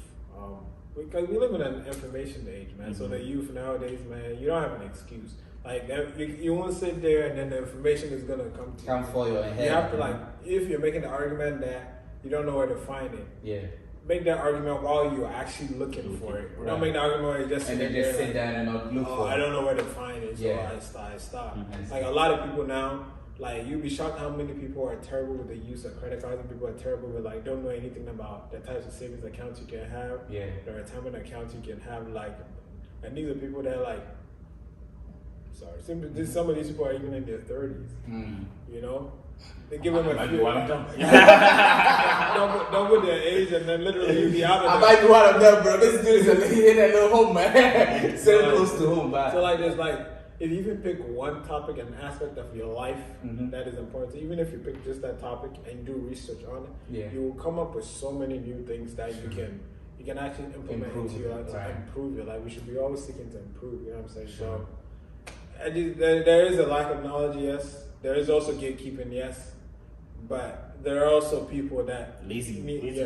because we live in an information age, man. So the youth nowadays, man, you don't have an excuse. Like, you won't sit there and then the information is gonna come to you. For your head. You have to, like, if you're making the argument that you don't know where to find it, make that argument while you're actually looking for it. Don't make the argument where you just and then just sit down and not look for it. I don't know where to find it, so I stop. Like, a lot of people now, like, you'd be shocked how many people are terrible with the use of credit cards, and people are terrible with, like, don't know anything about the types of savings accounts you can have, the retirement accounts you can have, like, and these are people that are like, some of these people are even in their 30s. You know, they give them a few. Don't put their age, and then literally you'll be out of I might be one of them, bro. This dude is in a little home, man. So close to home, but so, like, there's, like, if you even pick one topic and aspect of your life that is important, even if you pick just that topic and do research on it, you will come up with so many new things that you can actually implement into your life to improve your life. We should be always seeking to improve. You know what I'm saying? So. There is a lack of knowledge, yes. There is also gatekeeping, yes. But there are also people that lazy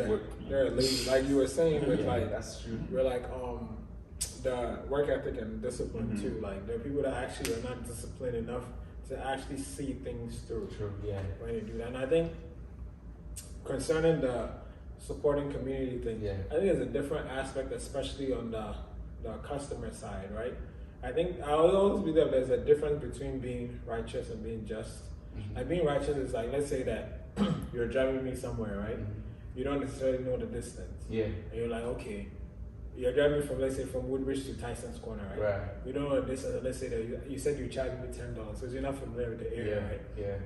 work. They're lazy, like you were saying, with like that's true. We're like the work ethic and discipline too. Like, there are people that actually are not disciplined enough to actually see things through. True. Yeah. When you do that, and I think concerning the supporting community thing, I think there's a different aspect, especially on the customer side, right? I think I will always believe that there's a difference between being righteous and being just. Like being righteous is like, let's say that you're driving me somewhere, right? You don't necessarily know the distance. Yeah. And you're like, okay, you're driving from, let's say, from Woodbridge to Tyson's Corner, right? Right. You don't know the distance. Let's say that you said you charged me $10 because you're not familiar with the area, right? Yeah.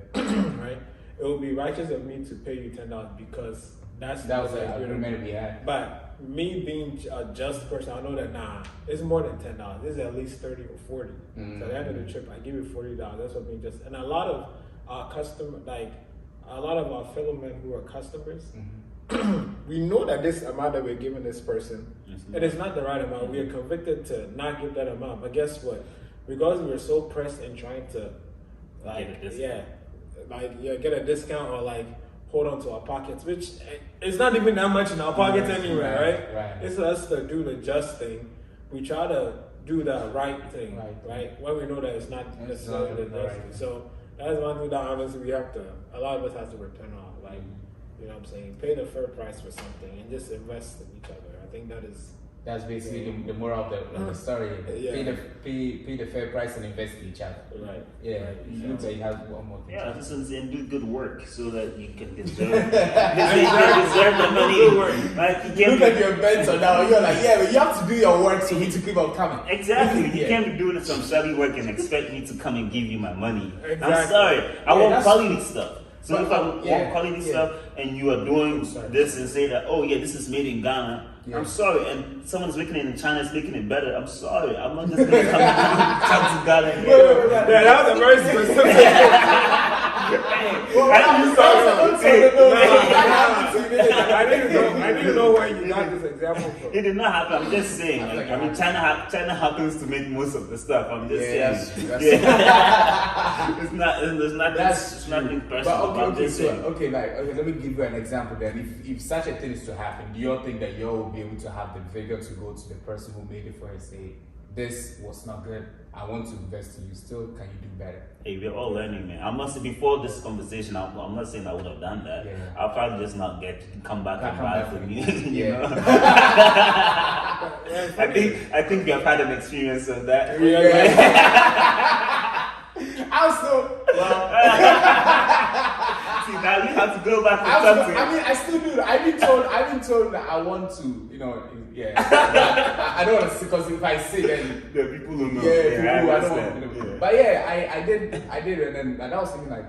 Right? It would be righteous of me to pay you $10 because that was the agreement we had. But me being a just person, I know that it's more than $10. This is at least 30 or 40. So at the end of the trip, I give you $40. That's what being just. And a lot of our a lot of our fellow men who are customers, we know that this amount that we're giving this person, it is not the right amount. We are convicted to not give that amount. But guess what? Because we're so pressed in trying to, get a discount or like hold on to our pockets, which it's not even that much in our pockets anyway, right? It's us to do the just thing. We try to do the right thing, right? When we know that it's not necessarily the just thing. So that's one thing that honestly a lot of us have to return on. Like, you know what I'm saying? Pay the fair price for something and just invest in each other. I think that's basically the moral of the story. Pay the fair price and invest in each other. Right. Yeah. It looks like you have one more thing. Yeah, and do good work so that you can deserve the money. Like, you look at your mentor now, you're like, but you have to do your work so me to keep on coming. Exactly. You can't be doing some shabby work and expect me to come and give you my money. Exactly. I'm sorry. I want quality stuff. So if I want quality stuff and you are doing this and say that, this is made in Ghana, I'm sorry, and someone's making it in China is making it better, I'm sorry. I'm not just going to come to Ghana. Yeah, that was a very specific. I didn't know where you got this example from. It did not happen. I'm just saying. China happens to make most of the stuff. I'm just saying. It's nothing personal. Okay, let me give you an example then. If such a thing is to happen, do you think that you will be able to have the vigor to go to the person who made it for you and say, this was not good, I want to invest in you, still can you do better? Hey, we're all learning, man. I must say, before this conversation, I'm not saying I would have done that. I'll probably just not come back and buy for me. You know? I think we have had an experience of that. See, now you have to go back and something. I mean, I still do. I've been told that I want to, I don't want to see, because if I say then people don't know. I don't want to. But I did, and then I was thinking like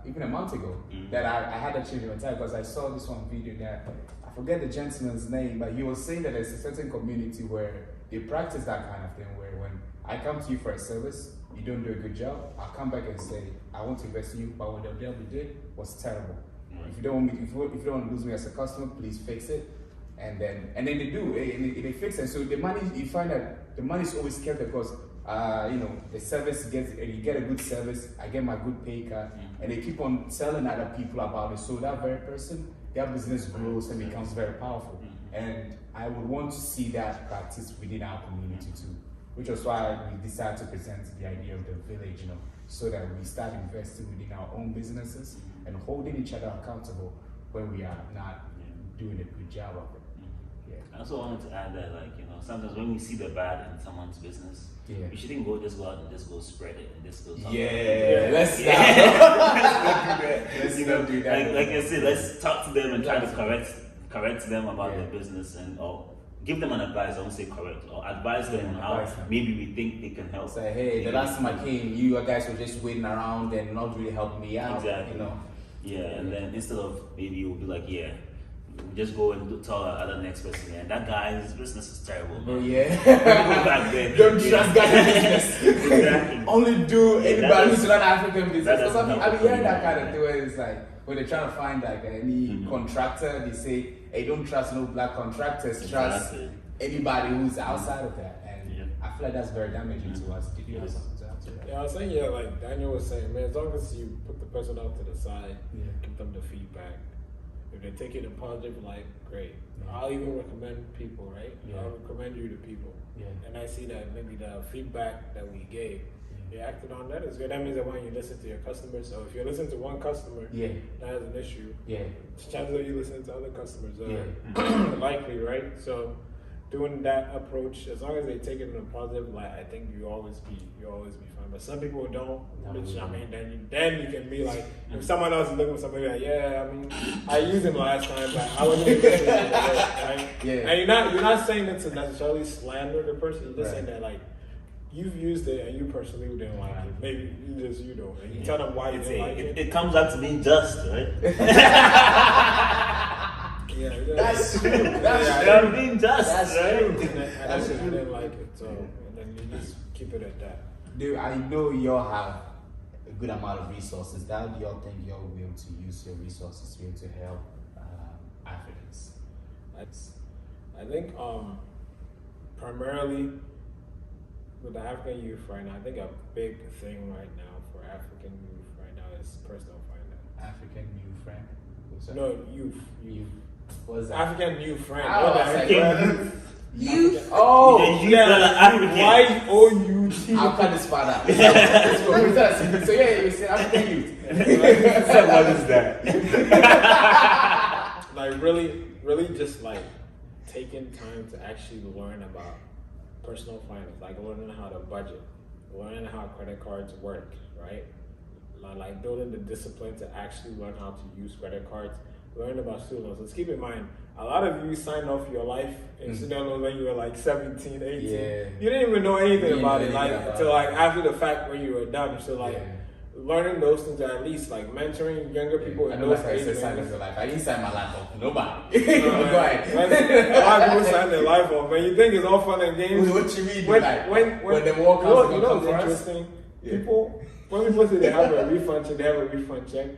even a month ago that I had a change of mentality because I saw this one video that I forget the gentleman's name, but he was saying that there's a certain community where they practice that kind of thing, where when I come to you for a service, you don't do a good job, I'll come back and say, I want to invest in you, but what the deal we did was terrible. If you don't want me, if you don't want to lose me as a customer, please fix it. And then they do, and they fix it. So the money, you find that the money is always kept because the service you get a good service, I get my good pay cut, and they keep on telling other people about it. So that very person, their business grows and becomes very powerful. And I would want to see that practice within our community too, which was why we decided to present the idea of the village, so that we start investing within our own businesses and holding each other accountable when we are not doing a good job of it. I also wanted to add that, sometimes when we see the bad in someone's business, we shouldn't just go out and just go spread it and just go talk about it. Let's not do that. Like I said, let's talk to them and try to correct them about their business or give them an advice. I won't say correct, or advise them on how maybe we think they can help. Say, hey, the last time I came, you guys were just waiting around and not really helping me out. Exactly. And then instead of maybe you'll be like, just go and tell other next person, that guy's business is terrible. Don't trust Ghana business. Exactly. Only do anybody who's not African business. Because I've been hearing that kind of thing where it's like, when they're trying to find like any contractor, they say, hey, don't trust no black contractors, trust anybody who's outside of that. And I feel like that's very damaging to us. Did you have something to add to that? Yeah, I was saying, like Daniel was saying, man, as long as you put the person out to the side, give them the feedback. If they take it in positive light, great. I'll even recommend people, right? I'll recommend you to people. And I see that maybe the feedback that we gave you acted on that, it's good. That means that when you listen to your customers, so if you listen to one customer, that has an issue. Chances are you listen to other customers likely, right? So doing that approach, as long as they take it in a positive light, I think you always be fine. But some people don't, which I mean, then you can be like, if someone else is looking for somebody like, I mean, I used him last time, but I wasn't even listening to it, right? And you're not saying it to necessarily slander the person. You're just saying that like you've used it and you personally didn't like it. Maybe you don't. And you tell them why you didn't like it. It comes out to being just, right? That's true. That's being just. That's right? true. I didn't like it, so and then you just keep it at that. Dude, I know y'all have a good amount of resources. How do y'all think y'all will be able to use your resources to be able to help Africans? I think primarily with the African youth right now, I think a big thing right now for African youth right now is personal finance. African youth friend? No, youth. What is that? African youth friend. Youth? Oh, African. Y-O-U-T. I'll cut this part out. So you say African youth. What is that? Like really just like taking time to actually learn about personal finance, like learning how to budget, learning how credit cards work, right? Like building the discipline to actually learn how to use credit cards, learn about student loans. Let's keep in mind, a lot of you signed off your life in student loans when you were like 17, 18. You didn't even know anything about it, like until like after the fact when you were done. So like learning those things, at least like mentoring younger people in those ages. I didn't sign my life off. Nobody. Go ahead. A lot of people sign their life off. When you think it's all fun and games. What you mean? When the war comes, you know what's interesting? People, when people say they have a refund check, they have a refund check.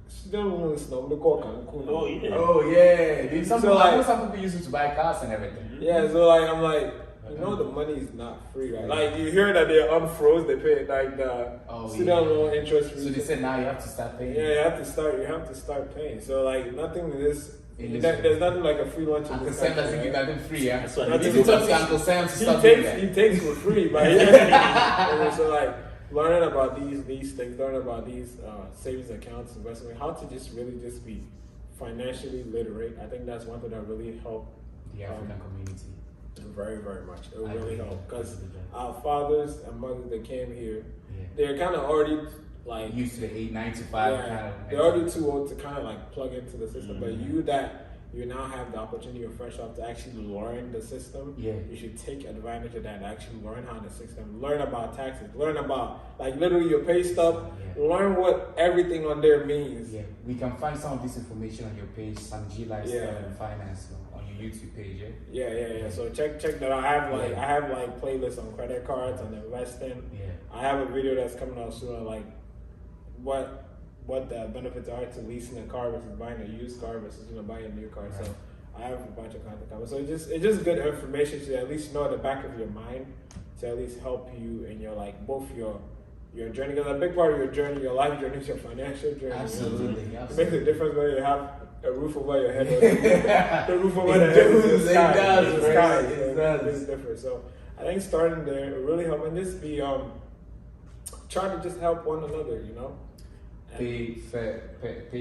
Student loans, no, they call Cancun. Oh yeah. Some people use it to buy cars and everything. So like I'm like, you know the money is not free, right? Like you hear that they unfroze, they pay like the student loan interest free. So they said now you have to start paying. You have to start paying. So like nothing is there's nothing like a free lunch. Uncle Sam doesn't give nothing free, That's what you need to talk to Uncle Sam to start doing that. He takes for free, but so like learning about these things, learning about these savings accounts, investment, how to just really just be financially literate. I think that's one thing that really helped the African community. Very, very much. It would really help because our fathers and mothers that came here, they're kind of already like used to the 8, 9 to 5 kind of. They're already too old to kind of like plug into the system. But you now have the opportunity of fresh off to actually learn the system. You should take advantage of that and actually learn how the system, learn about taxes, learn about like literally your pay stub, learn what everything on there means. We can find some of this information on your page, Sam G Lifestyle and Finance on your YouTube page. So check that out. I have like playlists on credit cards and investing. I have a video that's coming out soon on like what the benefits are to leasing a car versus buying a used car versus buying a new car. So I have a bunch of content coming. So it's just good information to at least know at the back of your mind to at least help you in your like both your journey, because a big part of your journey, your life journey, is your financial journey. Absolutely. It makes a difference whether you have a roof over your head or the roof over the head is the sky. It's different. So I think starting there will really help, and just be try to just help one another, Pay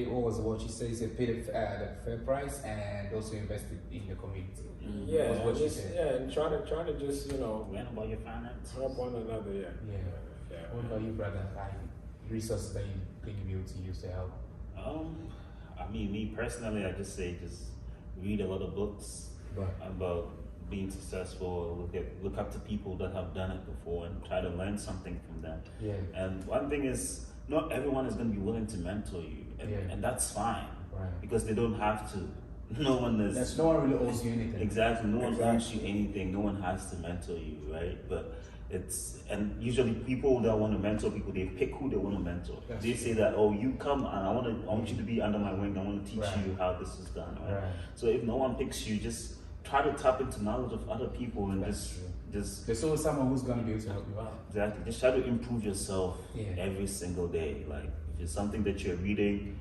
what you say? You said pay the fair price and also invest in the community. And try to just learn about your finance, help one another. What about you, brother? Like resources that you think you'll be able to use to help? I mean, me personally, I just say read a lot of books about being successful. Look up to people that have done it before and try to learn something from them. And one thing is, not everyone is going to be willing to mentor you, and that's fine, because they don't have to. No one really owes you anything. Exactly, no one owes you anything. No one has to mentor you, right? But and usually people that want to mentor people, they pick who they want to mentor. They say that, you come and I want you to be under my wing. I want to teach you how this is done, right? So if no one picks you, just try to tap into knowledge of other people and just there's always someone who's going to be able to help you out. Exactly. Just try to improve yourself every single day. Like if it's something that you're reading,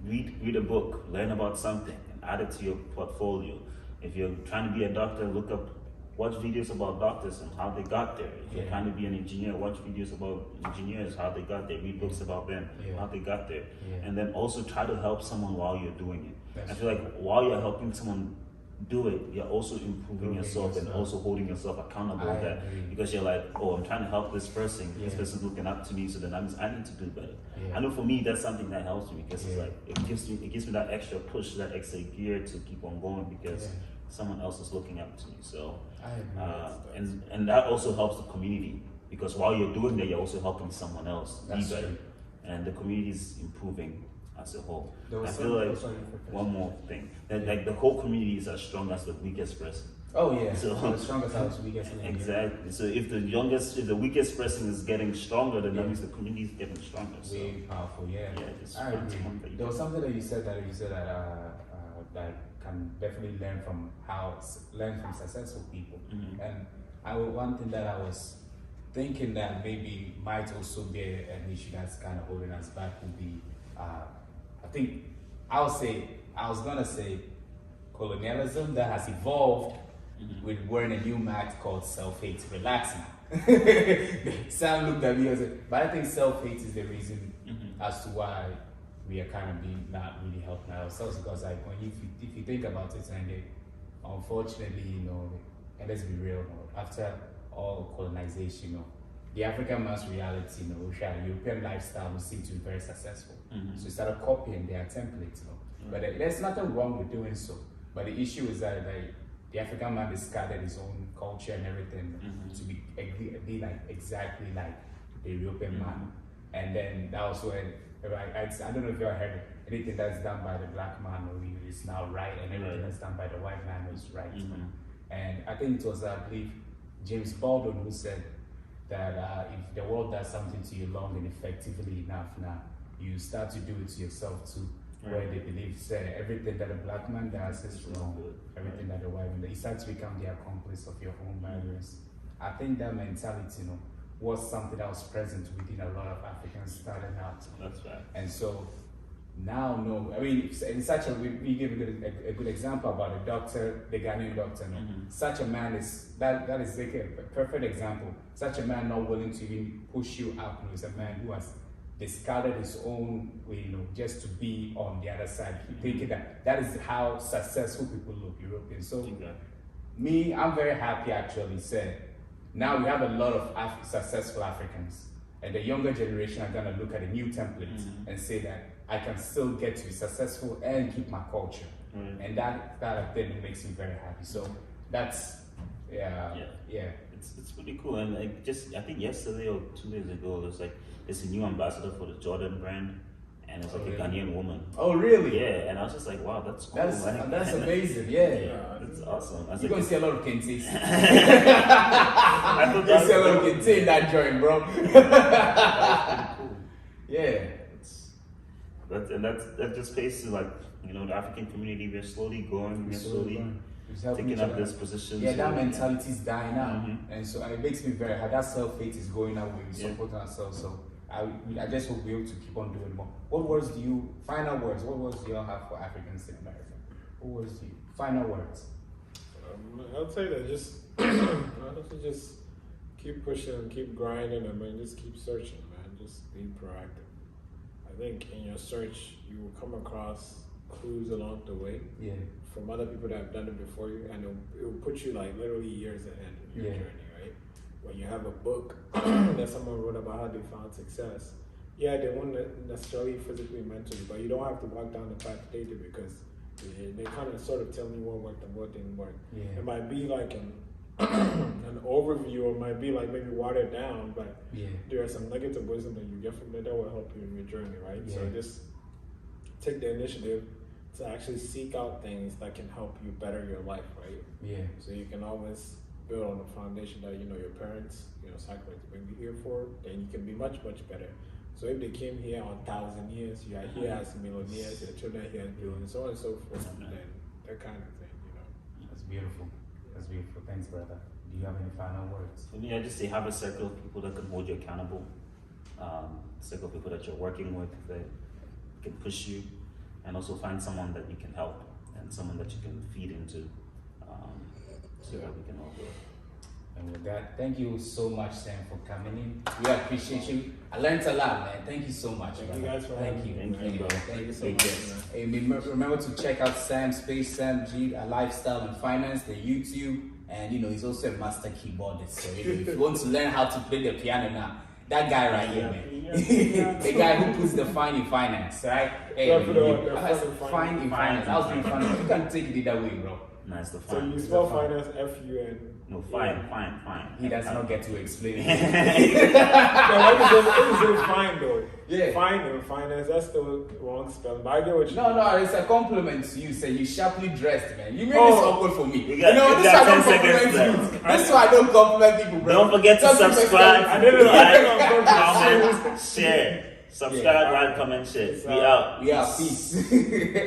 read a book, learn about something, and add it to your portfolio. If you're trying to be a doctor, look up watch videos about doctors and how they got there. If you're trying to be an engineer, watch videos about engineers, how they got there. Read books about them, how they got there. And then also try to help someone while you're doing it. I feel like while you're helping someone do it, you're also improving yourself and also holding yourself accountable with that. Because you're like, oh, I'm trying to help this person. This person's looking up to me, so then I need to do better. I know for me, that's something that helps me because it's like it gives me that extra push, that extra gear to keep on going because someone else is looking up to me. So and that also helps the community because while you're doing that, you're also helping someone else be better, and the community is improving as a whole. I feel like one more thing, that like the whole community is as strong as the weakest person. Oh yeah, so the strongest are the weakest. Exactly. So if the weakest person is getting stronger, then that means the community is getting stronger. Way powerful, yeah. I agree. There was something that you said that can definitely learn from successful people. And one thing that I was thinking that maybe might also be an issue that's kind of holding us back would be, I was gonna say colonialism that has evolved with wearing a new mat called self-hate. Relax now. Sam looked at me and said, but I think self-hate is the reason as to why we are kind of not really helping ourselves, because like if you think about it, and unfortunately, and let's be real, after all colonization, the African man's reality, European lifestyle was seen to be very successful. So we started copying their templates, but there's nothing wrong with doing so. But the issue is that the African man discarded his own culture and everything to be like exactly like the European man. And then that was when, I don't know if you ever heard anything that's done by the black man is now right, and everything that's done by the white man is right. And I think it was, I believe, James Baldwin who said that if the world does something to you long and effectively enough now, you start to do it to yourself too. Where they believe everything that a black man does is wrong, everything that a white man does, you start to become the accomplice of your own barriers. I think that mentality, was something that was present within a lot of Africans starting out. That's right. And so now, in such we give a good example about the doctor, the Ghanaian doctor. Such a man that is like a perfect example. Such a man not willing to even push you up, is a man who has discarded his own way, just to be on the other side, thinking that is how successful people look, Europeans. So me, I'm very happy actually said. Now we have a lot of successful Africans, and the younger generation are gonna look at a new template and say that I can still get to be successful and keep my culture. And that thing makes me very happy. So that's, It's pretty cool. And I think yesterday or 2 days ago, there's a new ambassador for the Jordan brand, and it's like a Ghanaian woman. Oh, really? Yeah, and I was just like, wow, that's cool. That's amazing. Yeah, that's awesome. You're gonna see a lot of Kentis. I thought you see a lot of Kentis in that joint, bro. That's pretty cool. Yeah. That just pays to the African community. We're slowly growing. We're slowly taking up this position. Yeah, that mentality is dying out, and so it makes me very happy. That self-hate is going out when we support ourselves. So I just hope we're able to keep on doing more. Final words do you all have for Africans in America? Final words? I would say that just just keep pushing, keep grinding, and just keep searching, man. Just be proactive. I think in your search, you will come across clues along the way from other people that have done it before you, and it will put you literally years ahead in your journey, right? When you have a book that someone wrote about how they found success, they won't necessarily physically mentor you, but you don't have to walk down the path they did, because they kind of sort of tell me what worked and what didn't work. It might be like an overview, or might be maybe watered down, but there are some nuggets of wisdom that you get from it that will help you in your journey, right? So just take the initiative to actually seek out things that can help you better your life, right? So you can always build on the foundation that your parents sacrificed to bring you here for, then you can be much, much better. So if they came here on 1,000 years, you are here as millionaires, your children here as billionaires, so on and so forth, then that kind of thing, That's beautiful. That's beautiful. Thanks, brother. Do you have any final words? For me, I just say have a circle of people that can hold you accountable. Circle of people that you're working with that can push you, and also find someone that you can help and someone that you can feed into. so that we can all grow. And with that, thank you so much, Sam, for coming in. We appreciate you. I learned a lot, man. Thank you so much. Thank you guys for Thank you. Thank you, bro. Thank you so Thank much. you. Hey, remember to check out Sam's page, Sam G, Lifestyle and Finance, the YouTube, and he's also a master keyboardist. So if you want to learn how to play the piano now, that guy right here, man. The guy who puts the fine in finance, right? Hey, fine in finance. I was being funny. You can take it either way, bro. Nice to So find. you spell finance F-U-N. No, fine. He does not get to explain it. What is fine though? Yeah. Fine and finance, that's still wrong spelling. But I get what you No, it's a compliment to you. Say you sharply dressed, man. You made this Oh. awkward for me. You got this is why I 10 don't seconds compliment left. you. This is why I don't compliment people, bro. Don't forget to Just because subscribe, I didn't know. like, comment, share. Subscribe, like, comment, share. We out. We are peace.